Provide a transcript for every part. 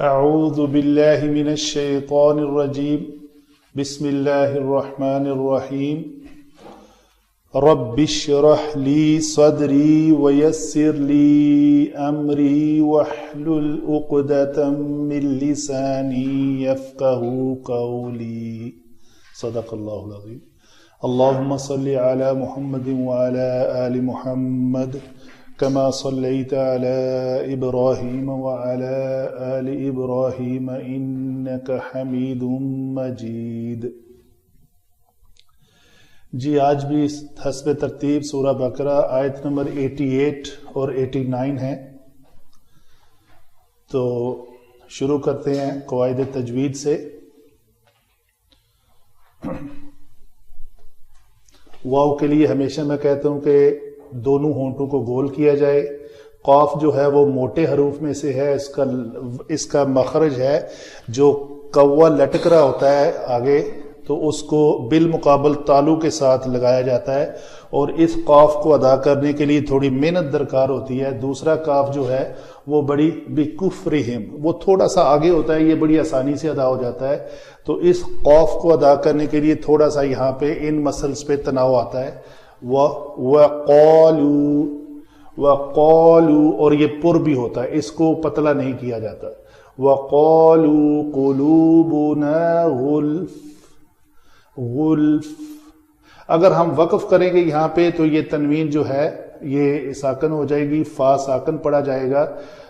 اعوذ باللہ من الشیطان الرجیم بسم اللہ الرحمن الرحیم رب اشرح لی صدری ویسر لی امری واحلل عقدۃ من لسانی یفقهوا قولی صدق اللہ العظیم اللہم صل علی محمد وعلی آل محمد كما صليت على إبراهيم وعلى آل إبراهيم إنك حميد مجيد۔ جی آج بھی حسب ترتیب سورہ بقرہ آیت نمبر 88 اور 89 ہے، تو شروع کرتے ہیں قواعد تجوید سے۔ واو کے لیے ہمیشہ میں کہتا ہوں کہ دونوں ہونٹوں کو گول کیا جائے۔ قاف جو ہے وہ موٹے حروف میں سے ہے، اس کا مخرج ہے جو کوا لٹک رہا ہوتا ہے آگے، تو اس کو بالمقابل تالو کے ساتھ لگایا جاتا ہے، اور اس قاف کو ادا کرنے کے لیے تھوڑی محنت درکار ہوتی ہے۔ دوسرا کاف جو ہے وہ بڑی بکفرہم، وہ تھوڑا سا آگے ہوتا ہے، یہ بڑی آسانی سے ادا ہو جاتا ہے۔ تو اس قاف کو ادا کرنے کے لیے تھوڑا سا یہاں پہ ان مسلس پہ تناؤ آتا ہے۔ وَقَالُوا اور یہ پر بھی ہوتا ہے، اس کو پتلا نہیں کیا جاتا۔ وَقَالُوا قُلُوبُنَا غُلْفٌ، اگر ہم وقف کریں گے یہاں پہ تو یہ تنوین جو ہے یہ ساکن ہو جائے گی، فا ساکن پڑھا جائے گا۔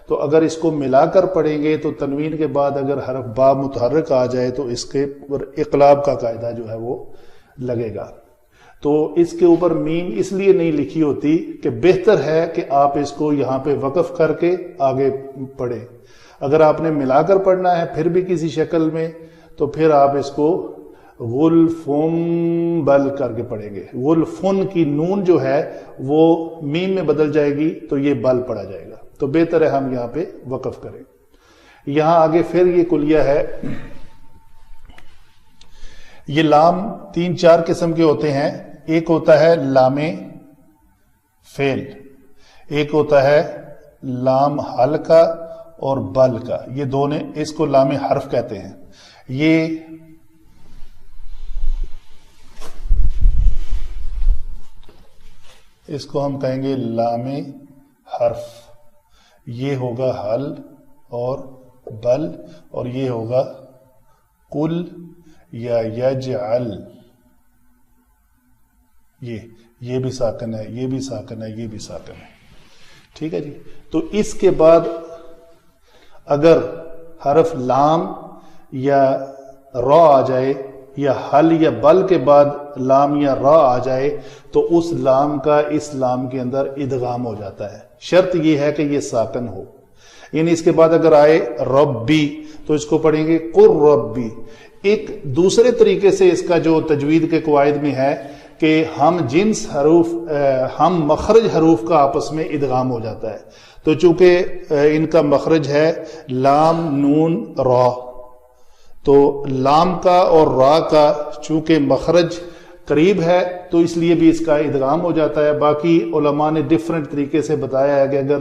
تو اگر اس کو ملا کر پڑھیں گے تو تنوین کے بعد اگر حرف با متحرک آ جائے تو اس کے پر اقلاب کا قاعدہ جو ہے وہ لگے گا۔ تو اس کے اوپر میم اس لیے نہیں لکھی ہوتی کہ بہتر ہے کہ آپ اس کو یہاں پہ وقف کر کے آگے پڑھیں۔ اگر آپ نے ملا کر پڑھنا ہے پھر بھی کسی شکل میں تو پھر آپ اس کو غلفم بل کر کے پڑھیں گے۔ غلفن کی نون جو ہے وہ میم میں بدل جائے گی تو یہ بل پڑھا جائے گا، تو بہتر ہے ہم یہاں پہ وقف کریں۔ یہاں آگے پھر یہ کلیہ ہے، یہ لام 3-4 قسم کے ہوتے ہیں۔ ایک ہوتا ہے لام فعل، ایک ہوتا ہے لام حل کا اور بل کا، یہ دونوں اس کو لام حرف کہتے ہیں۔ یہ اس کو ہم کہیں گے لام حرف، یہ ہوگا حل اور بل، اور یہ ہوگا قل یا یجعل، یہ بھی ساکن ہے، یہ بھی ساکن ہے، یہ بھی ساکن ہے، ٹھیک ہے جی۔ تو اس کے بعد اگر حرف لام یا را آ جائے، یا حل یا بل کے بعد لام یا را آ جائے تو اس لام کا اس لام کے اندر ادغام ہو جاتا ہے۔ شرط یہ ہے کہ یہ ساکن ہو، یعنی اس کے بعد اگر آئے ربی تو اس کو پڑھیں گے قر ربی۔ ایک دوسرے طریقے سے اس کا جو تجوید کے قواعد میں ہے کہ ہم جنس حروف، ہم مخرج حروف کا آپس میں ادغام ہو جاتا ہے۔ تو چونکہ ان کا مخرج ہے لام نون را، تو لام کا اور را کا چونکہ مخرج قریب ہے تو اس لیے بھی اس کا ادغام ہو جاتا ہے۔ باقی علماء نے ڈیفرنٹ طریقے سے بتایا ہے کہ اگر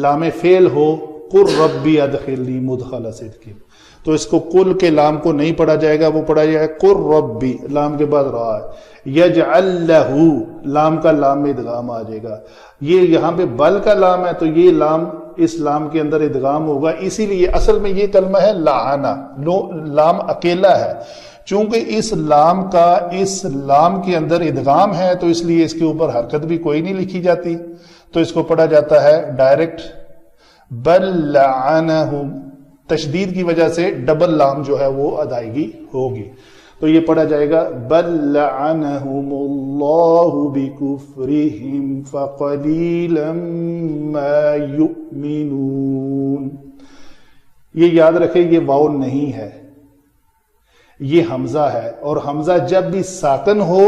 لام فعل ہو قر ربی ادخلنی مدخل صدق، تو اس کو کل کے لام کو نہیں پڑھا جائے گا، وہ پڑھا جائے گا قر ربی، لام کے بعد را ہے۔ یجعل لہو، لام کا لام میں ادغام آ جائے گا۔ یہ یہاں پہ بل کا لام ہے تو یہ لام اس لام کے اندر ادغام ہوگا، اسی لیے اصل میں یہ کلمہ ہے لعنا، لام اکیلا ہے، چونکہ اس لام کا اس لام کے اندر ادغام ہے تو اس لیے اس کے اوپر حرکت بھی کوئی نہیں لکھی جاتی، تو اس کو پڑھا جاتا ہے ڈائریکٹ بل لعنہم، تشدید کی وجہ سے ڈبل لام جو ہے وہ ادائیگی ہوگی، تو یہ پڑھا جائے گا بل لعنہم اللہ بکفرہم فقلیلا ما یؤمنون۔ یہ یاد رکھیں یہ واو نہیں ہے، یہ حمزہ ہے، اور حمزہ جب بھی ساکن ہو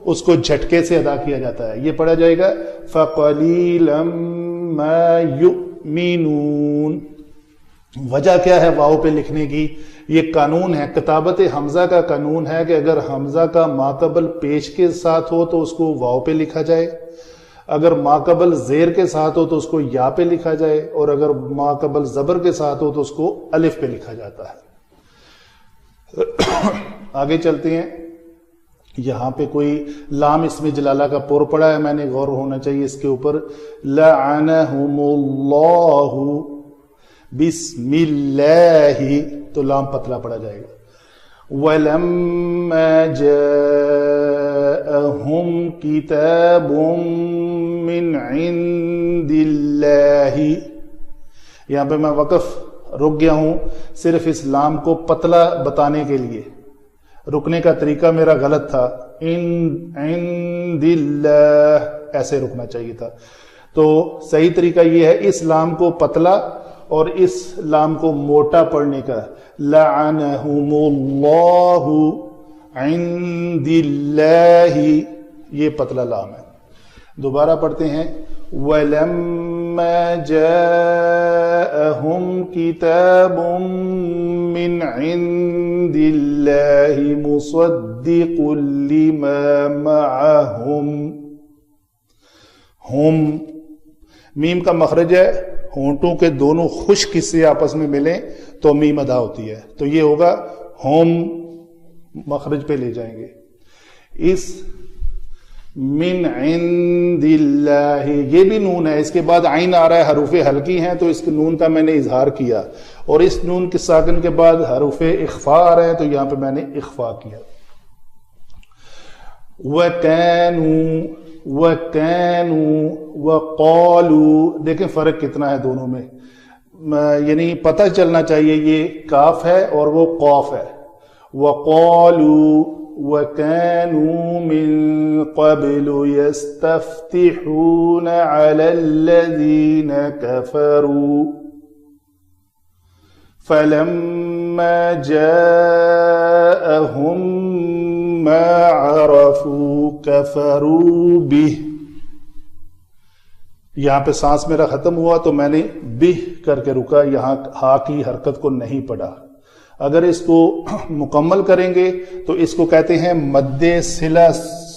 اس کو جھٹکے سے ادا کیا جاتا ہے۔ یہ پڑھا جائے گا فقلیلا ما یؤمنون۔ وجہ کیا ہے واو پہ لکھنے کی؟ یہ قانون ہے، کتابت حمزہ کا قانون ہے کہ اگر حمزہ کا ماقبل پیش کے ساتھ ہو تو اس کو واو پہ لکھا جائے، اگر ماقبل زیر کے ساتھ ہو تو اس کو یا پہ لکھا جائے، اور اگر ماقبل زبر کے ساتھ ہو تو اس کو الف پہ لکھا جاتا ہے۔ آگے چلتے ہیں، یہاں پہ کوئی لام اسم جلالہ کا پر پڑا ہے، میں نے غور ہونا چاہیے اس کے اوپر، لعنہم اللہ بسم اللہ، تو لام پتلا پڑا جائے گا۔ وَلَمَّا جَاءَهُمْ كِتَابٌ مِّنْ عِندِ اللَّهِ، یہاں پہ میں وقف رک گیا ہوں صرف اس لام کو پتلا بتانے کے لیے، رکنے کا طریقہ میرا غلط تھا، عند اللہ ایسے رکنا چاہیے تھا، تو صحیح طریقہ یہ ہے اس لام کو پتلا اور اس لام کو موٹا پڑھنے کا، لعنہم اللہ عند اللہ، یہ پتلا لام ہے۔ دوبارہ پڑھتے ہیں، وَلَمَّا جَاءَهُمْ كِتَابٌ مِّنْ عِندِ اللَّهِ مُصَدِّقٌ لِمَا مَعَهُمْ، ہم میم کا مخرج ہے، ہونٹوں کے دونوں خشک حصے آپس میں ملیں تو میم ادا ہوتی ہے، تو یہ ہوگا ہم، مخرج پہ لے جائیں گے۔ اس من عند اللہ، یہ بھی نون ہے، اس کے بعد عین آ رہا ہے، حروف حلقی ہیں تو اس نون کا میں نے اظہار کیا، اور اس نون کے ساکن کے بعد حروف اخفاء آ رہے ہیں تو یہاں پہ میں نے اخفاء کیا۔ وَكَانُوا وَقَالُوا، دیکھیں فرق کتنا ہے دونوں میں، یعنی پتہ چلنا چاہیے یہ کاف ہے اور وہ قاف ہے۔ وَقَالُوا وَكَانُوا مِن قَبْلُ يَسْتَفْتِحُونَ عَلَى الَّذِينَ كَفَرُوا فَلَمَّا جَاءَهُم مَّا عَرَفُوا كَفَرُوا بِهِ، یہاں پہ سانس میرا ختم ہوا تو میں نے بہ کر کے رکا، یہاں ہا کی حرکت کو نہیں پڑھا۔ اگر اس کو مکمل کریں گے تو اس کو کہتے ہیں مد صلہ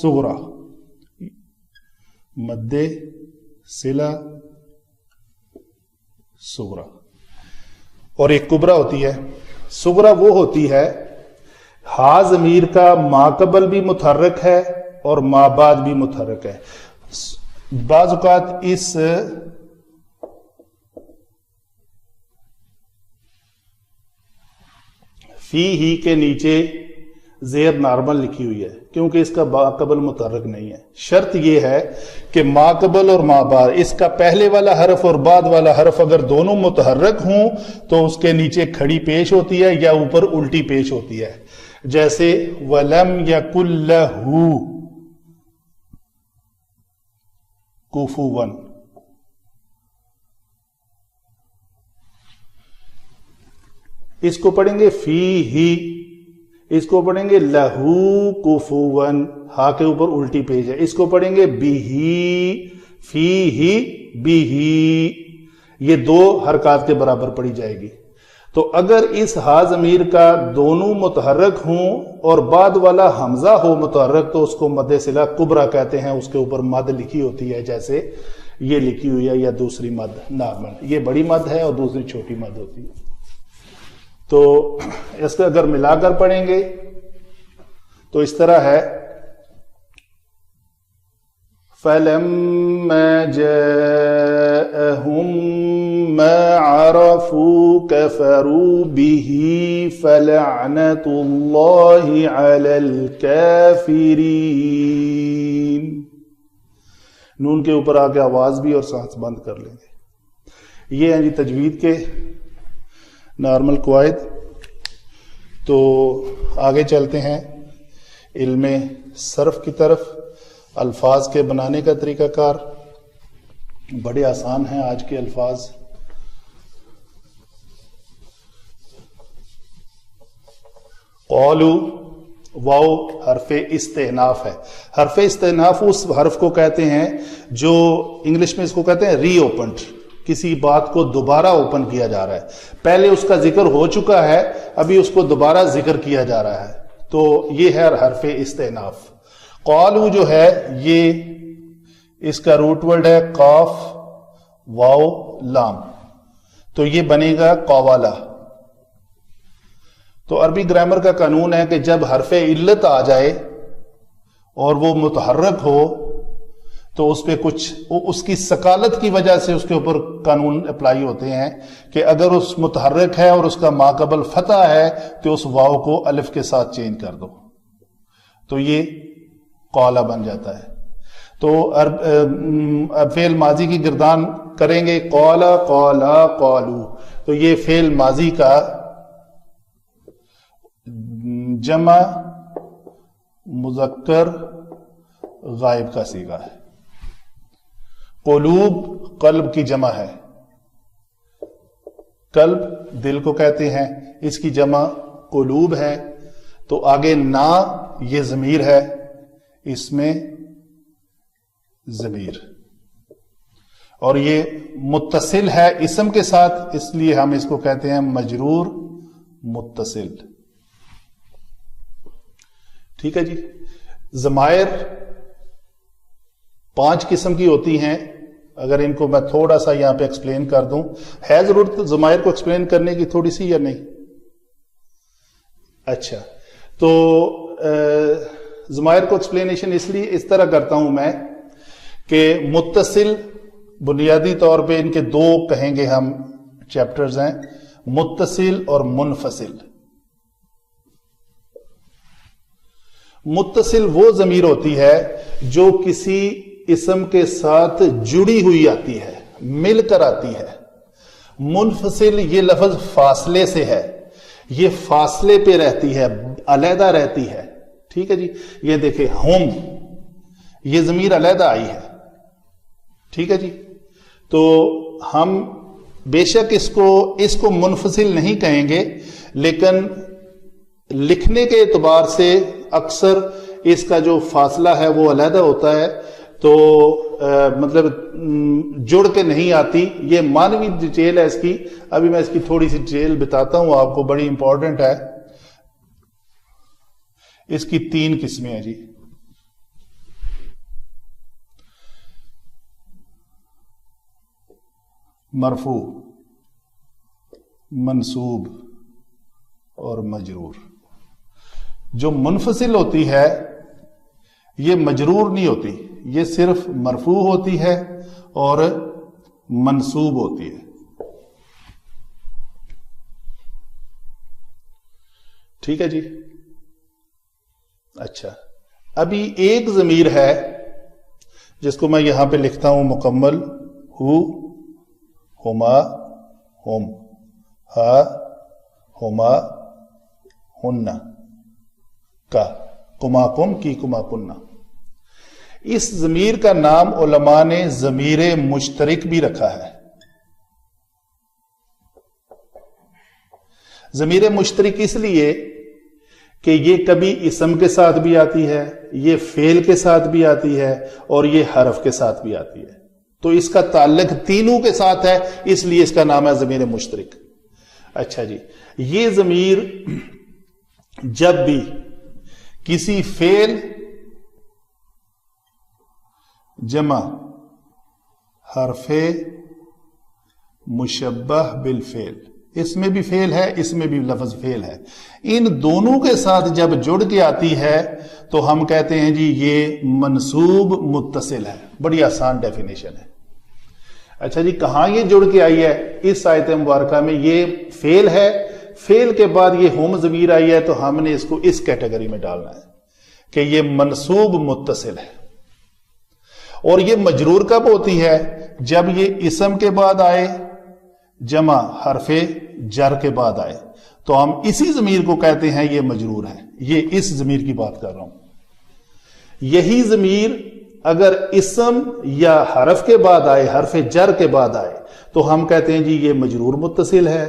صغرا، مد صلہ صغرا، اور ایک کبرا ہوتی ہے۔ صغرا وہ ہوتی ہے ہا ضمیر کا ما قبل بھی متحرک ہے اور ما بعد بھی متحرک ہے۔ بعض اوقات اس فی ہی کے نیچے زیر نارمل لکھی ہوئی ہے کیونکہ اس کا ما قبل متحرک نہیں ہے۔ شرط یہ ہے کہ ما قبل اور ما بعد، اس کا پہلے والا حرف اور بعد والا حرف اگر دونوں متحرک ہوں تو اس کے نیچے کھڑی پیش ہوتی ہے یا اوپر الٹی پیش ہوتی ہے، جیسے وَلَمْ يَكُنْ لَهُ کفوا، اس کو پڑھیں گے فی ہی، اس کو پڑھیں گے لہو کفوا، ہا کے اوپر الٹی پیش ہے، اس کو پڑھیں گے بیہی، فی ہی بیہی، یہ دو حرکات کے برابر پڑھی جائے گی۔ تو اگر اس ہا ضمیر کا دونوں متحرک ہوں اور بعد والا حمزہ ہو متحرک تو اس کو مد صلہ کبرا کہتے ہیں، اس کے اوپر مد لکھی ہوتی ہے، جیسے یہ لکھی ہوئی ہے، یا دوسری مد نارمل، یہ بڑی مد ہے اور دوسری چھوٹی مد ہوتی ہے۔ تو اس کو اگر ملا کر پڑھیں گے تو اس طرح ہے، فَلَمَّا جَاءَهُم مَّا عَرَفُوا كَفَرُوا بِهِ فَلَعْنَةُ اللَّهِ عَلَى الْكَافِرِينَ، نون کے اوپر آ کے آواز بھی اور سانس بند کر لیں گے۔ یہ ہیں جی تجوید کے نارمل قواعد۔ تو آگے چلتے ہیں علم صرف کی طرف۔ الفاظ کے بنانے کا طریقہ کار بڑے آسان ہیں آج کے الفاظ۔ قولو، واو حرف استئناف ہے۔ حرف استئناف اس حرف کو کہتے ہیں جو انگلش میں اس کو کہتے ہیں ری اوپنڈ، کسی بات کو دوبارہ اوپن کیا جا رہا ہے، پہلے اس کا ذکر ہو چکا ہے، ابھی اس کو دوبارہ ذکر کیا جا رہا ہے، تو یہ ہے حرف استئناف۔ قالو جو ہے یہ اس کا روٹ ورڈ ہے قاف واو لام، تو یہ بنے گا قوالا۔ تو عربی گرامر کا قانون ہے کہ جب حرف علت آ جائے اور وہ متحرک ہو تو اس پہ کچھ اس کی ثقالت کی وجہ سے اس کے اوپر قانون اپلائی ہوتے ہیں کہ اگر اس متحرک ہے اور اس کا ماقبل فتح ہے تو اس واو کو الف کے ساتھ چینج کر دو، تو یہ قولا بن جاتا ہے۔ تو فعل ماضی کی گردان کریں گے قولا قولا قولو، تو یہ فعل ماضی کا جمع مذکر غائب کا صیغہ ہے۔ قلوب قلب کی جمع ہے، قلب دل کو کہتے ہیں، اس کی جمع قلوب ہے۔ تو آگے نا یہ ضمیر ہے، اس میں ضمیر، اور یہ متصل ہے اسم کے ساتھ، اس لیے ہم اس کو کہتے ہیں مجرور متصل۔ ٹھیک ہے جی۔ ضمائر 5 قسم کی ہوتی ہیں، اگر ان کو میں تھوڑا سا یہاں پہ ایکسپلین کر دوں، ہے ضرورت ضمائر کو ایکسپلین کرنے کی تھوڑی سی یا نہیں؟ اچھا، تو ضمائر کو ایکسپلینیشن اس طرح کرتا ہوں میں کہ متصل بنیادی طور پہ ان کے 2 کہیں گے ہم چیپٹرز ہیں، متصل اور منفصل۔ متصل وہ ضمیر ہوتی ہے جو کسی اسم کے ساتھ جڑی ہوئی آتی ہے، مل کر آتی ہے۔ منفصل یہ لفظ فاصلے سے ہے، یہ فاصلے پہ رہتی ہے، علیحدہ رہتی ہے۔ ٹھیک ہے جی، یہ دیکھیں ہم، یہ ضمیر علیحدہ آئی ہے۔ ٹھیک ہے جی، تو ہم بے شک اس کو منفصل نہیں کہیں گے، لیکن لکھنے کے اعتبار سے اکثر اس کا جو فاصلہ ہے وہ علیحدہ ہوتا ہے، تو مطلب جڑ کے نہیں آتی۔ یہ معنوی ڈیٹیل ہے اس کی، ابھی میں اس کی تھوڑی سی ڈیٹیل بتاتا ہوں آپ کو، بڑی امپورٹنٹ ہے۔ اس کی 3 قسمیں ہیں جی۔ مرفوع، منصوب اور مجرور۔ جو منفصل ہوتی ہے یہ مجرور نہیں ہوتی، یہ صرف مرفوع ہوتی ہے اور منصوب ہوتی ہے۔ ٹھیک ہے جی۔ اچھا، ابھی ایک ضمیر ہے جس کو میں یہاں پہ لکھتا ہوں مکمل، ہو، ہما، ہم، ہا، ہما، ہن، کا، کما کم، کی کما کننا۔ اس ضمیر کا نام علماء نے ضمیر مشترک بھی رکھا ہے۔ ضمیر مشترک اس لیے کہ یہ کبھی اسم کے ساتھ بھی آتی ہے، یہ فعل کے ساتھ بھی آتی ہے، اور یہ حرف کے ساتھ بھی آتی ہے، تو اس کا تعلق تینوں کے ساتھ ہے، اس لیے اس کا نام ہے ضمیر مشترک۔ اچھا جی، یہ ضمیر جب بھی کسی فعل جمع حرف مشبہ بالفعل، اس میں بھی فعل ہے، اس میں بھی لفظ فعل ہے، ان دونوں کے ساتھ جب جڑ کے آتی ہے تو ہم کہتے ہیں جی یہ منصوب متصل ہے۔ بڑی آسان ڈیفینیشن ہے۔ اچھا جی، کہاں یہ جڑ کے آئی ہے؟ اس آیت مبارکہ میں یہ فعل ہے، فعل کے بعد یہ ہم ضمیر آئی ہے، تو ہم نے اس کو اس کیٹیگری میں ڈالنا ہے کہ یہ منصوب متصل ہے۔ اور یہ مجرور کب ہوتی ہے؟ جب یہ اسم کے بعد آئے، جمع حرف جر کے بعد آئے، تو ہم اسی ضمیر کو کہتے ہیں یہ مجرور ہے۔ یہ اس ضمیر کی بات کر رہا ہوں۔ یہی ضمیر اگر اسم یا حرف کے بعد آئے، حرف جر کے بعد آئے، تو ہم کہتے ہیں جی یہ مجرور متصل ہے۔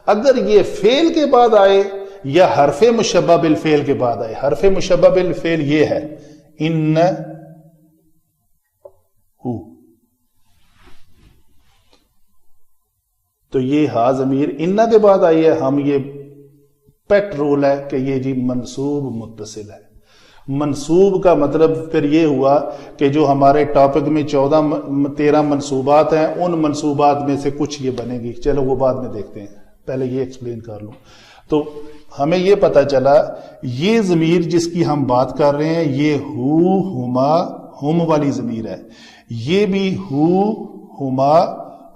اگر یہ فعل کے بعد آئے یا حرف مشبہ بالفعل کے بعد آئے، حرف مشبہ بالفعل یہ ہے ان ہو، تو یہ ہا ضمیر انا کے بعد آئی ہے، ہم یہ پیٹ رول ہے کہ یہ جی منصوب متصل ہے۔ منصوب کا مطلب پھر یہ ہوا کہ جو ہمارے ٹاپک میں 13 منصوبات ہیں ان منصوبات میں سے کچھ یہ بنے گی. چلو وہ بعد میں دیکھتے ہیں, پہلے یہ ایکسپلین کر لوں. تو ہمیں یہ پتا چلا یہ ضمیر جس کی ہم بات کر رہے ہیں یہ ہو ہما ہم والی ضمیر ہے, یہ بھی ہو ہما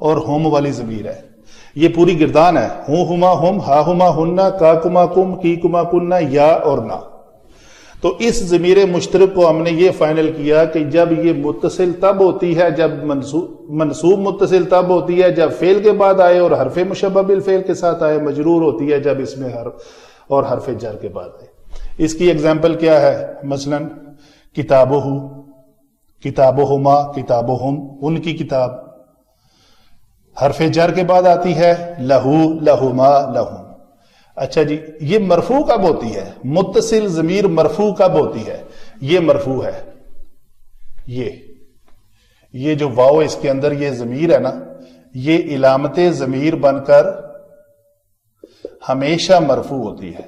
اور ہم والی ضمیر ہے. یہ پوری گردان ہے, ہوں ہما ہم, ہا ہما ہننا, کا کما کم, کی کما کننا, یا اور نا. تو اس ضمیر مشترک کو ہم نے یہ فائنل کیا کہ جب یہ متصل تب ہوتی ہے, جب منصوب متصل تب ہوتی ہے جب فعل کے بعد آئے اور حرف مشبہ بالفعل کے ساتھ آئے, مجرور ہوتی ہے جب اس میں حرف اور حرف جر کے بعد آئے. اس کی اگزامپل کیا ہے؟ مثلا کتابہ, کتابہما, کتابہم, ان کی کتاب. حرف جر کے بعد آتی ہے لہو, لہما, لہم. اچھا جی, یہ مرفوع کب ہوتی ہے؟ متصل ضمیر مرفوع کب ہوتی ہے؟ یہ مرفوع ہے, یہ جو واو اس کے اندر یہ ضمیر ہے نا, یہ علامت ضمیر بن کر ہمیشہ مرفوع ہوتی ہے.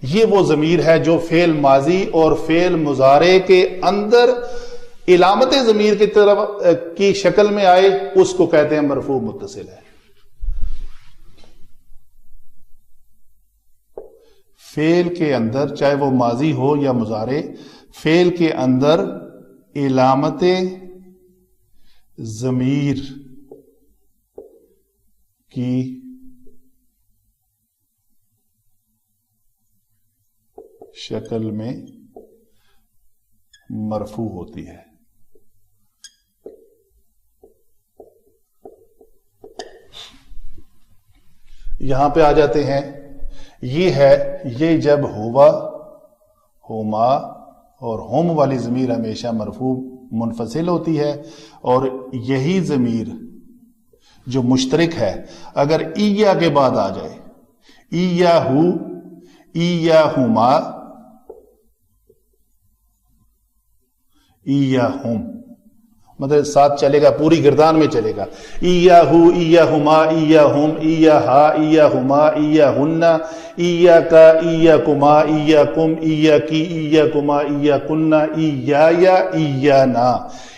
یہ وہ ضمیر ہے جو فعل ماضی اور فعل مضارع کے اندر علامت ضمیر کی طرف کی شکل میں آئے, اس کو کہتے ہیں مرفوع متصل ہے. فعل کے اندر چاہے وہ ماضی ہو یا مضارع, فعل کے اندر علامت ضمیر کی شکل میں مرفوع ہوتی ہے. یہاں پہ آ جاتے ہیں, یہ ہے, یہ جب ہوا, ہما اور ہم والی ضمیر ہمیشہ مرفوع منفصل ہوتی ہے, اور یہی ضمیر جو مشترک ہے اگر ایا کے بعد آ جائے, ایا ہو, ایا ہما, ایا ہم, مطلب ساتھ چلے گا, پوری گردان میں چلے گا. ایا ہو, ایا ہما, ایا ہم, ایا ہا, ایا ہما, ایا ہننا, ایا کا, ایا کما, ایا کم, ایا کی, ایا کما, ایا کننا, ایا یا, ایا نا,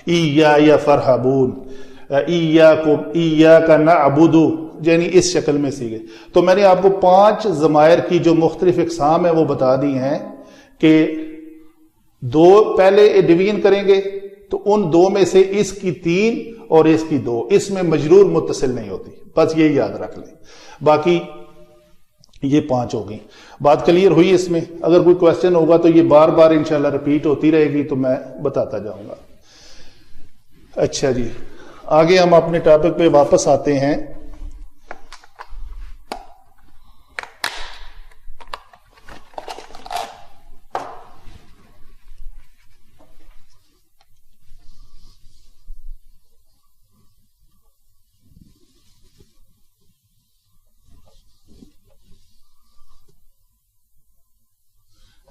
ایا یا فرحبون, ایا کم, ایا کا نعبدو, یعنی اس شکل میں سیگے. تو میں نے آپ کو 5 ضمائر کی جو مختلف اقسام ہیں وہ بتا دی ہیں کہ 2 پہلے ڈویژن کریں گے تو ان 2 میں سے اس کی 3 اور اس کی 2, اس میں مجرور متصل نہیں ہوتی, بس یہ یاد رکھ لیں. باقی یہ 5 ہو گئی. بات کلیئر ہوئی اس میں؟ اگر کوئی کوشچن ہوگا تو یہ بار بار انشاءاللہ ریپیٹ ہوتی رہے گی تو میں بتاتا جاؤں گا. اچھا جی, آگے ہم اپنے ٹاپک پہ واپس آتے ہیں.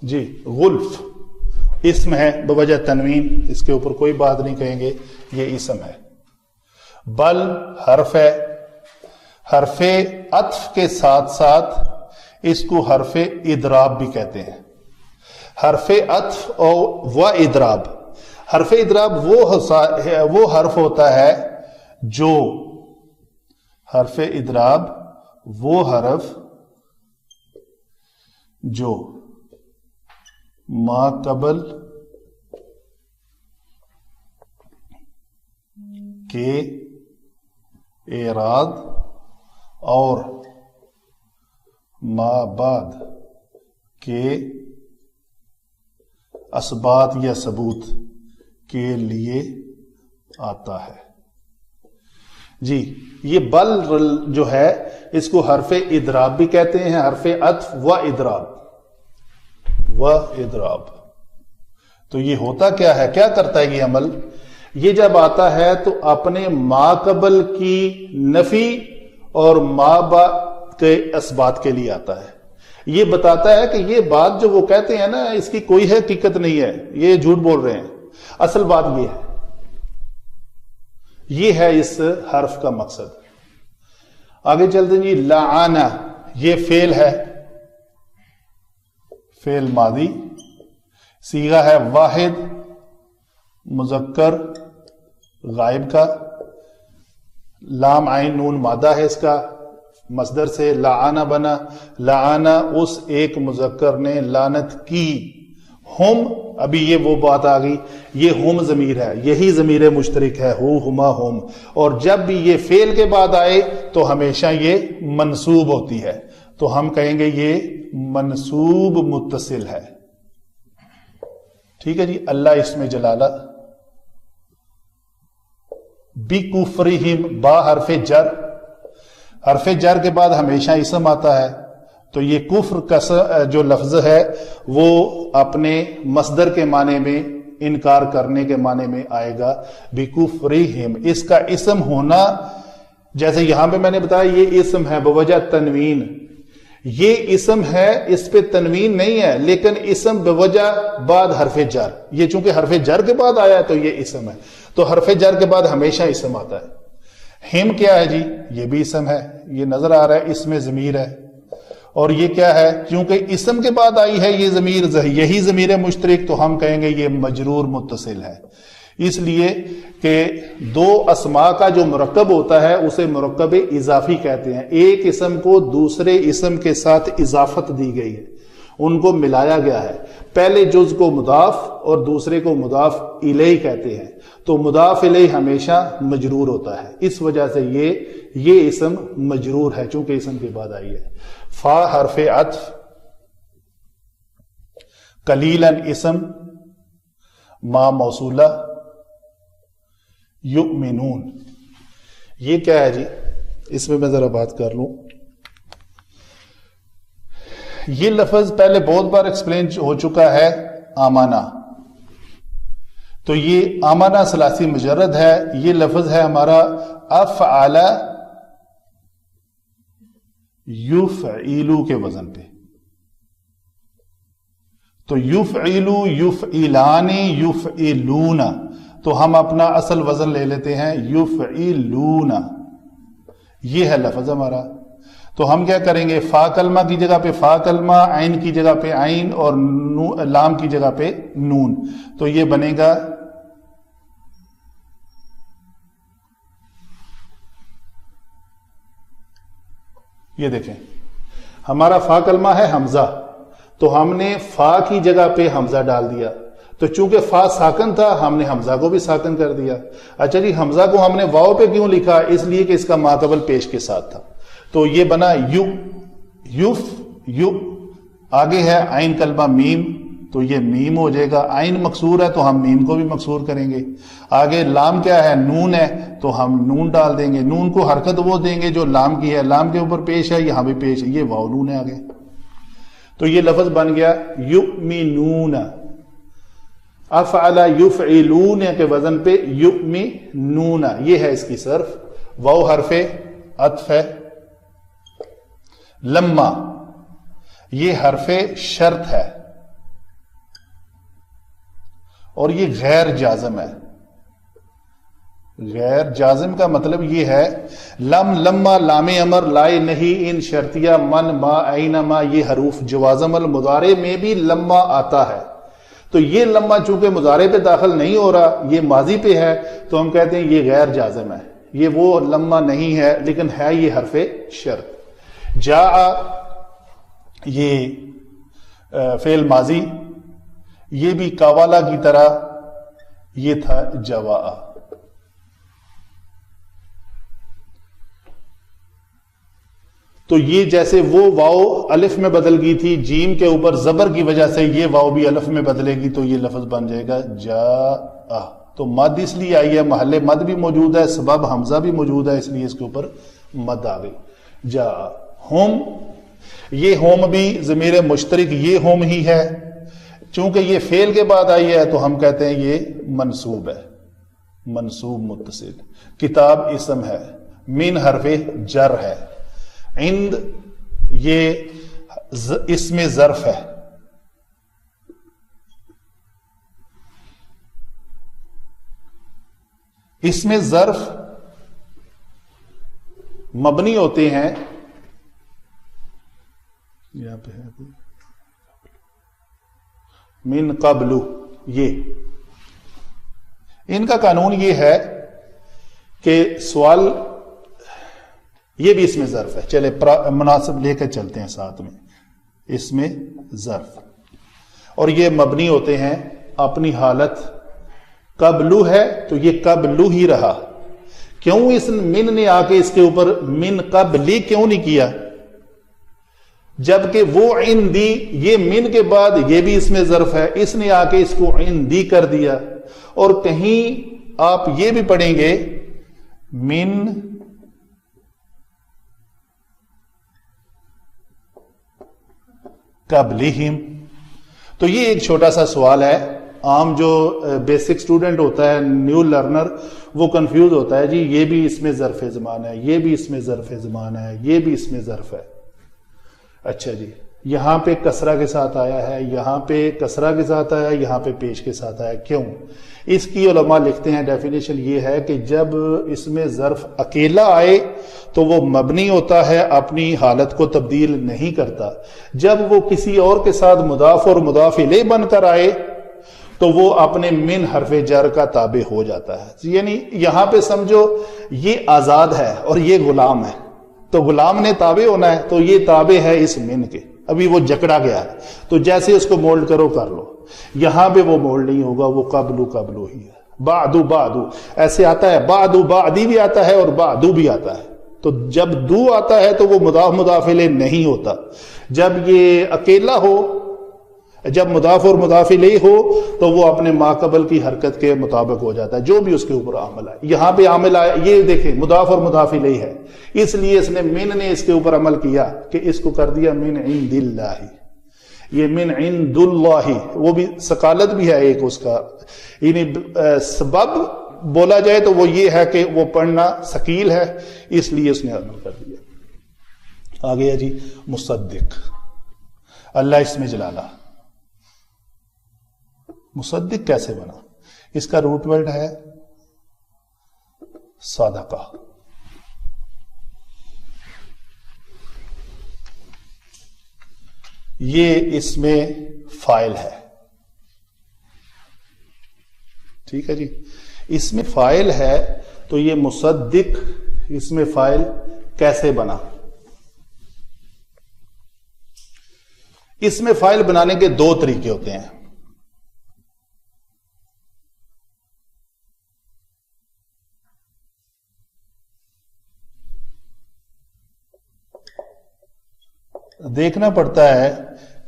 جی, غلف اسم ہے بوجہ تنوین, اس کے اوپر کوئی بات نہیں کہیں گے, یہ اسم ہے. بل حرف ہے, حرف عطف کے ساتھ ساتھ اس کو حرف اضراب بھی کہتے ہیں. حرف عطف و اضراب, حرف اضراب وہ حرف ہوتا ہے جو, حرف اضراب وہ حرف جو ما قبل کے اعراض اور ما بعد کے اثبات یا ثبوت کے لیے آتا ہے. جی, یہ بل جو ہے اس کو حرف اضراب بھی کہتے ہیں, حرف عطف و اضراب, و اضراب. تو یہ ہوتا کیا ہے, کیا کرتا ہے یہ عمل؟ یہ جب آتا ہے تو اپنے ما قبل کی نفی اور ما بعد کے اثبات کے لیے آتا ہے. یہ بتاتا ہے کہ یہ بات جو وہ کہتے ہیں نا اس کی کوئی حقیقت نہیں ہے, یہ جھوٹ بول رہے ہیں, اصل بات یہ ہے. یہ ہے اس حرف کا مقصد. آگے چلتے ہیں جی. لعانہ یہ فعل ہے, فعل ماضی, صیغہ ہے واحد مذکر غائب کا، لام عین نون مادہ ہے اس کا، مصدر سے لعانہ بنا، لعانہ اس ایک مذکر نے لعنت کی، ہم ابھی یہ وہ بات آ گئی، یہ ہم ضمیر ہے، یہی ضمیر مشترک ہے، ہو ہما ہم، اور جب بھی یہ فعل کے بعد آئے تو ہمیشہ یہ منصوب ہوتی ہے، تو ہم کہیں گے یہ منصوب متصل ہے. ٹھیک ہے جی. اللہ اس میں جلالہ بِکُفْرِہِمْ با حرف جر، حرف جر کے بعد ہمیشہ اسم آتا ہے، تو یہ کفر کا جو لفظ ہے وہ اپنے مصدر کے معنی میں انکار کرنے کے معنی میں آئے گا. بِکُفْرِہِمْ اس کا اسم ہونا، جیسے یہاں پہ میں نے بتایا یہ اسم ہے بوجہ تنوین، یہ اسم ہے، اس پہ تنوین نہیں ہے، لیکن اسم بوجہ بعد حرف جر، یہ چونکہ حرف جر کے بعد آیا ہے تو یہ اسم ہے، تو حرف جر کے بعد ہمیشہ اسم آتا ہے. ہم کیا ہے جی؟ یہ بھی اسم ہے، یہ نظر آ رہا ہے اس میں ضمیر ہے، اور یہ کیا ہے؟ کیونکہ اسم کے بعد آئی ہے یہ ضمیر، یہی ضمیر مشترک، تو ہم کہیں گے یہ مجرور متصل ہے، اس لیے کہ دو اسماء کا جو مرکب ہوتا ہے اسے مرکب اضافی کہتے ہیں. ایک اسم کو دوسرے اسم کے ساتھ اضافت دی گئی ہے، ان کو ملایا گیا ہے، پہلے جز کو مضاف اور دوسرے کو مضاف الیہ کہتے ہیں، تو مضاف الیہ ہمیشہ مجرور ہوتا ہے، اس وجہ سے یہ اسم مجرور ہے چونکہ اسم کے بعد آئی ہے. فا حرف عطف، قلیلاً اسم، ما موصولہ، یؤمنون، یہ کیا ہے جی؟ اس میں ذرا بات کر لوں. یہ لفظ پہلے بہت بار ایکسپلین ہو چکا ہے، آمانہ، تو یہ آمانہ ثلاثی مجرد ہے، یہ لفظ ہے ہمارا افعل یفعلو کے وزن پہ، تو یفعلو، یفعلان، یفعلون، تو ہم اپنا اصل وزن لے لیتے ہیں یفعلون، یہ ہے لفظ ہمارا. تو ہم کیا کریں گے؟ فا کلمہ کی جگہ پہ فا کلمہ، عین کی جگہ پہ عین، اور لام کی جگہ پہ نون، تو یہ بنے گا یہ دیکھیں ہمارا فا کلمہ ہے حمزہ، تو ہم نے فا کی جگہ پہ حمزہ ڈال دیا، تو چونکہ فا ساکن تھا ہم نے حمزہ کو بھی ساکن کر دیا. اچھا جی، حمزہ کو ہم نے واو پہ کیوں لکھا؟ اس لیے کہ اس کا ماقبل پیش کے ساتھ تھا، تو یہ بنا یو، یوف، یو، آگے ہے عین کلمہ میم، تو یہ میم ہو جائے گا، عین مکسور ہے تو ہم میم کو بھی مکسور کریں گے. آگے لام کیا ہے؟ نون ہے، تو ہم نون ڈال دیں گے، نون کو حرکت وہ دیں گے جو لام کی ہے، لام کے اوپر پیش ہے، یہاں بھی پیش ہے، یہ واو نون ہے آگے، تو یہ لفظ بن گیا یؤمنون. افعل یفعلون کے وزن پہ یؤمنون، یہ ہے اس کی صرف. واو حرف عطف ہے. لما، یہ حرف شرط ہے اور یہ غیر جازم ہے. غیر جازم کا مطلب یہ ہے لم، لما، لام امر، لائے نہیں، ان، شرطیہ، من، ما، اینما، یہ حروف جوازم المضارع میں بھی لما آتا ہے، تو یہ لما چونکہ مضارع پہ داخل نہیں ہو رہا، یہ ماضی پہ ہے، تو ہم کہتے ہیں یہ غیر جازم ہے، یہ وہ لما نہیں ہے لیکن ہے یہ حرف شرط. جاء، یہ فعل ماضی، یہ بھی کاوالا کی طرح یہ تھا جواء. تو یہ جیسے وہ واو الف میں بدل گئی تھی جیم کے اوپر زبر کی وجہ سے، یہ واو بھی الف میں بدلے گی تو یہ لفظ بن جائے گا جاء. تو مد اس لیے آئی ہے، محل مد بھی موجود ہے، سبب حمزہ بھی موجود ہے، اس لیے اس کے اوپر مد آ گئی. جاء. ہوم، یہ ہوم بھی ضمیر مشترک، یہ ہوم ہی ہے، چونکہ یہ فعل کے بعد آئی ہے تو ہم کہتے ہیں یہ منصوب ہے، منصوب متصل. کتاب اسم ہے، من حرف جر ہے، عند یہ اسم ظرف ہے. اسم ظرف مبنی ہوتے ہیں، یہاں پہ ہے من قبل، یہ ان کا قانون یہ ہے کہ سوال یہ بھی اس میں ظرف ہے، چلے مناسب لے کر چلتے ہیں ساتھ میں، اس میں ظرف، اور یہ مبنی ہوتے ہیں اپنی حالت قبلو ہے تو یہ قبلو ہی رہا. کیوں اس من نے آ کے اس کے اوپر من قبلی کیوں نہیں کیا؟ جبکہ وہ عندی، یہ من کے بعد یہ بھی اس میں ظرف ہے، اس نے آ کے اس کو عندی کر دیا. اور کہیں آپ یہ بھی پڑھیں گے من قبلہم. تو یہ ایک چھوٹا سا سوال ہے، عام جو بیسک سٹوڈنٹ ہوتا ہے، نیو لرنر، وہ کنفیوز ہوتا ہے، جی یہ بھی اس میں ظرف زمان ہے، یہ بھی اس میں ظرف زمان ہے، یہ بھی اس میں ظرف ہے. اچھا جی، یہاں پہ کسرہ کے ساتھ آیا ہے، یہاں پہ کسرہ کے ساتھ آیا ہے، یہاں پہ پیش کے ساتھ آیا، کیوں؟ اس کی علماء لکھتے ہیں ڈیفینیشن یہ ہے کہ جب اس میں ظرف اکیلا آئے تو وہ مبنی ہوتا ہے، اپنی حالت کو تبدیل نہیں کرتا. جب وہ کسی اور کے ساتھ مضاف اور مضاف الیہ بن کر آئے تو وہ اپنے من حرف جر کا تابع ہو جاتا ہے. یعنی یہاں پہ سمجھو یہ آزاد ہے اور یہ غلام ہے، تو غلام نے تابع ہونا ہے، تو یہ تابع ہے اس من کے، ابھی وہ جکڑا گیا ہے، تو جیسے اس کو مولڈ کرو کر لو. یہاں پہ وہ مولڈ نہیں ہوگا، وہ قبلو قبلو ہی ہے. بعدو بعدو ایسے آتا ہے، بعدو بعدی بھی آتا ہے اور بعدو بھی آتا ہے. تو جب دو آتا ہے تو وہ مضاف مضاف الیہ نہیں ہوتا. جب یہ اکیلا ہو، جب مضاف اور مضاف الیہ ہو تو وہ اپنے ما قبل کی حرکت کے مطابق ہو جاتا ہے، جو بھی اس کے اوپر عامل آئے. یہاں پہ عامل آیا، یہ دیکھیں مضاف اور مضاف الیہ ہے، اس لیے اس نے من نے اس کے اوپر عمل کیا کہ اس کو کر دیا من عند اللہ. یہ من عند اللہ، وہ بھی ثقالت بھی ہے ایک اس کا، یعنی سبب بولا جائے تو وہ یہ ہے کہ وہ پڑھنا ثقیل ہے، اس لیے اس نے عمل کر دیا. آگے ہے جی مصدق، اللہ اس میں جلالہ. مصدق کیسے بنا؟ اس کا روٹ ورڈ ہے صادقہ. یہ اس میں فاعل ہے، ٹھیک ہے جی، اس میں فاعل ہے. تو یہ مصدق اس میں فاعل کیسے بنا؟ اس میں فاعل بنانے کے دو طریقے ہوتے ہیں. دیکھنا پڑتا ہے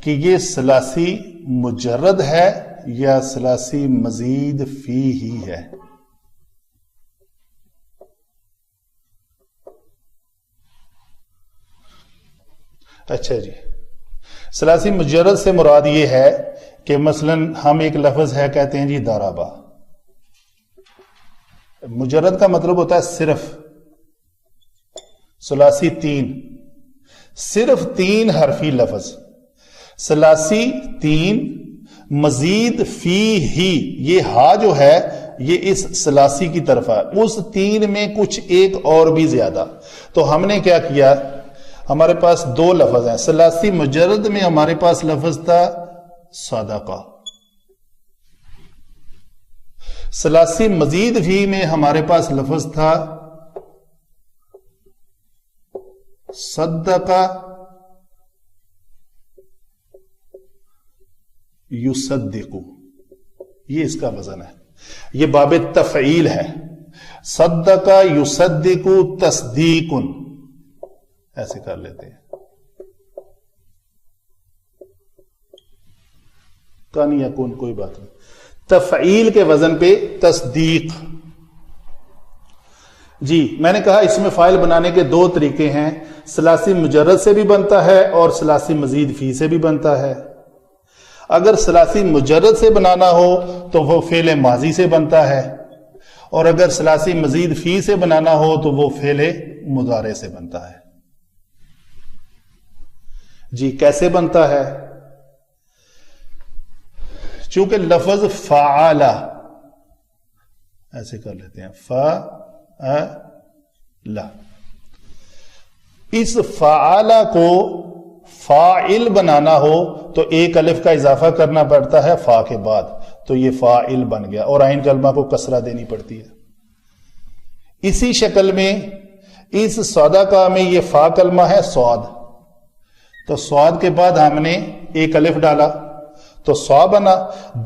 کہ یہ ثلاثی مجرد ہے یا ثلاثی مزید فی ہی ہے. اچھا جی، ثلاثی مجرد سے مراد یہ ہے کہ مثلا ہم ایک لفظ ہے کہتے ہیں جی ضربا. مجرد کا مطلب ہوتا ہے صرف ثلاثی تین، صرف تین حرفی لفظ. ثلاثی تین مزید فی ہی، یہ ہا جو ہے یہ اس ثلاثی کی طرف ہے، اس تین میں کچھ ایک اور بھی زیادہ. تو ہم نے کیا کیا، ہمارے پاس دو لفظ ہیں. ثلاثی مجرد میں ہمارے پاس لفظ تھا صادقہ، ثلاثی مزید فی میں ہمارے پاس لفظ تھا صدقہ یصدق. یہ اس کا وزن ہے، یہ باب تفعیل ہے. صدقہ یصدق تصدیق، ایسے کر لیتے ہیں. کان یکون کوئی بات نہیں، تفعیل کے وزن پہ تصدیق. جی میں نے کہا اس میں فاعل بنانے کے دو طریقے ہیں، ثلاثی مجرد سے بھی بنتا ہے اور ثلاثی مزید فی سے بھی بنتا ہے. اگر ثلاثی مجرد سے بنانا ہو تو وہ فعل ماضی سے بنتا ہے، اور اگر ثلاثی مزید فی سے بنانا ہو تو وہ فعل مضارع سے بنتا ہے. جی کیسے بنتا ہے؟ چونکہ لفظ فعال، ایسے کر لیتے ہیں فعل، اس فعال کو فاعل بنانا ہو تو ایک الف کا اضافہ کرنا پڑتا ہے فا کے بعد، تو یہ فاعل بن گیا، اور عین کلمہ کو کسرہ دینی پڑتی ہے۔ اسی شکل میں اس سودا کا میں یہ فا کلمہ ہے سواد، تو سواد کے بعد ہم نے ایک الف ڈالا تو سوا بنا۔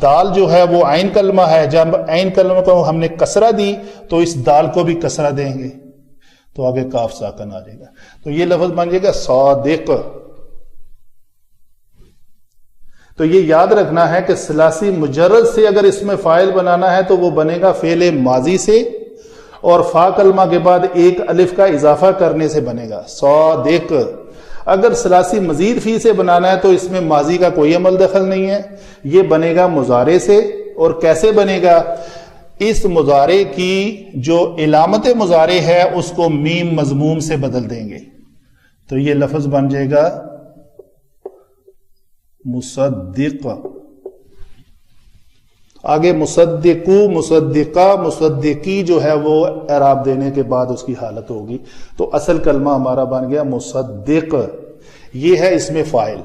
دال جو ہے وہ عین کلمہ ہے، جب عین کلمہ کو ہم نے کسرہ دی تو اس دال کو بھی کسرہ دیں گے تو آگے کاف ساکن آ جائے گا، تو یہ لفظ بن جائے گا صادق۔ تو یہ یاد رکھنا ہے کہ ثلاثی مجرد سے اگر اس میں فاعل بنانا ہے تو وہ بنے گا فعل ماضی سے، اور فا کلمہ کے بعد ایک الف کا اضافہ کرنے سے بنے گا صادق۔ اگر ثلاثی مزید فی سے بنانا ہے تو اس میں ماضی کا کوئی عمل دخل نہیں ہے، یہ بنے گا مضارع سے۔ اور کیسے بنے گا؟ اس مضارع کی جو علامت مضارع ہے اس کو میم مضموم سے بدل دیں گے، تو یہ لفظ بن جائے گا مصدق۔ آگے مصدقو، مصدقہ، مصدقی جو ہے وہ اعراب دینے کے بعد اس کی حالت ہوگی، تو اصل کلمہ ہمارا بن گیا مصدق، یہ ہے اس میں فاعل۔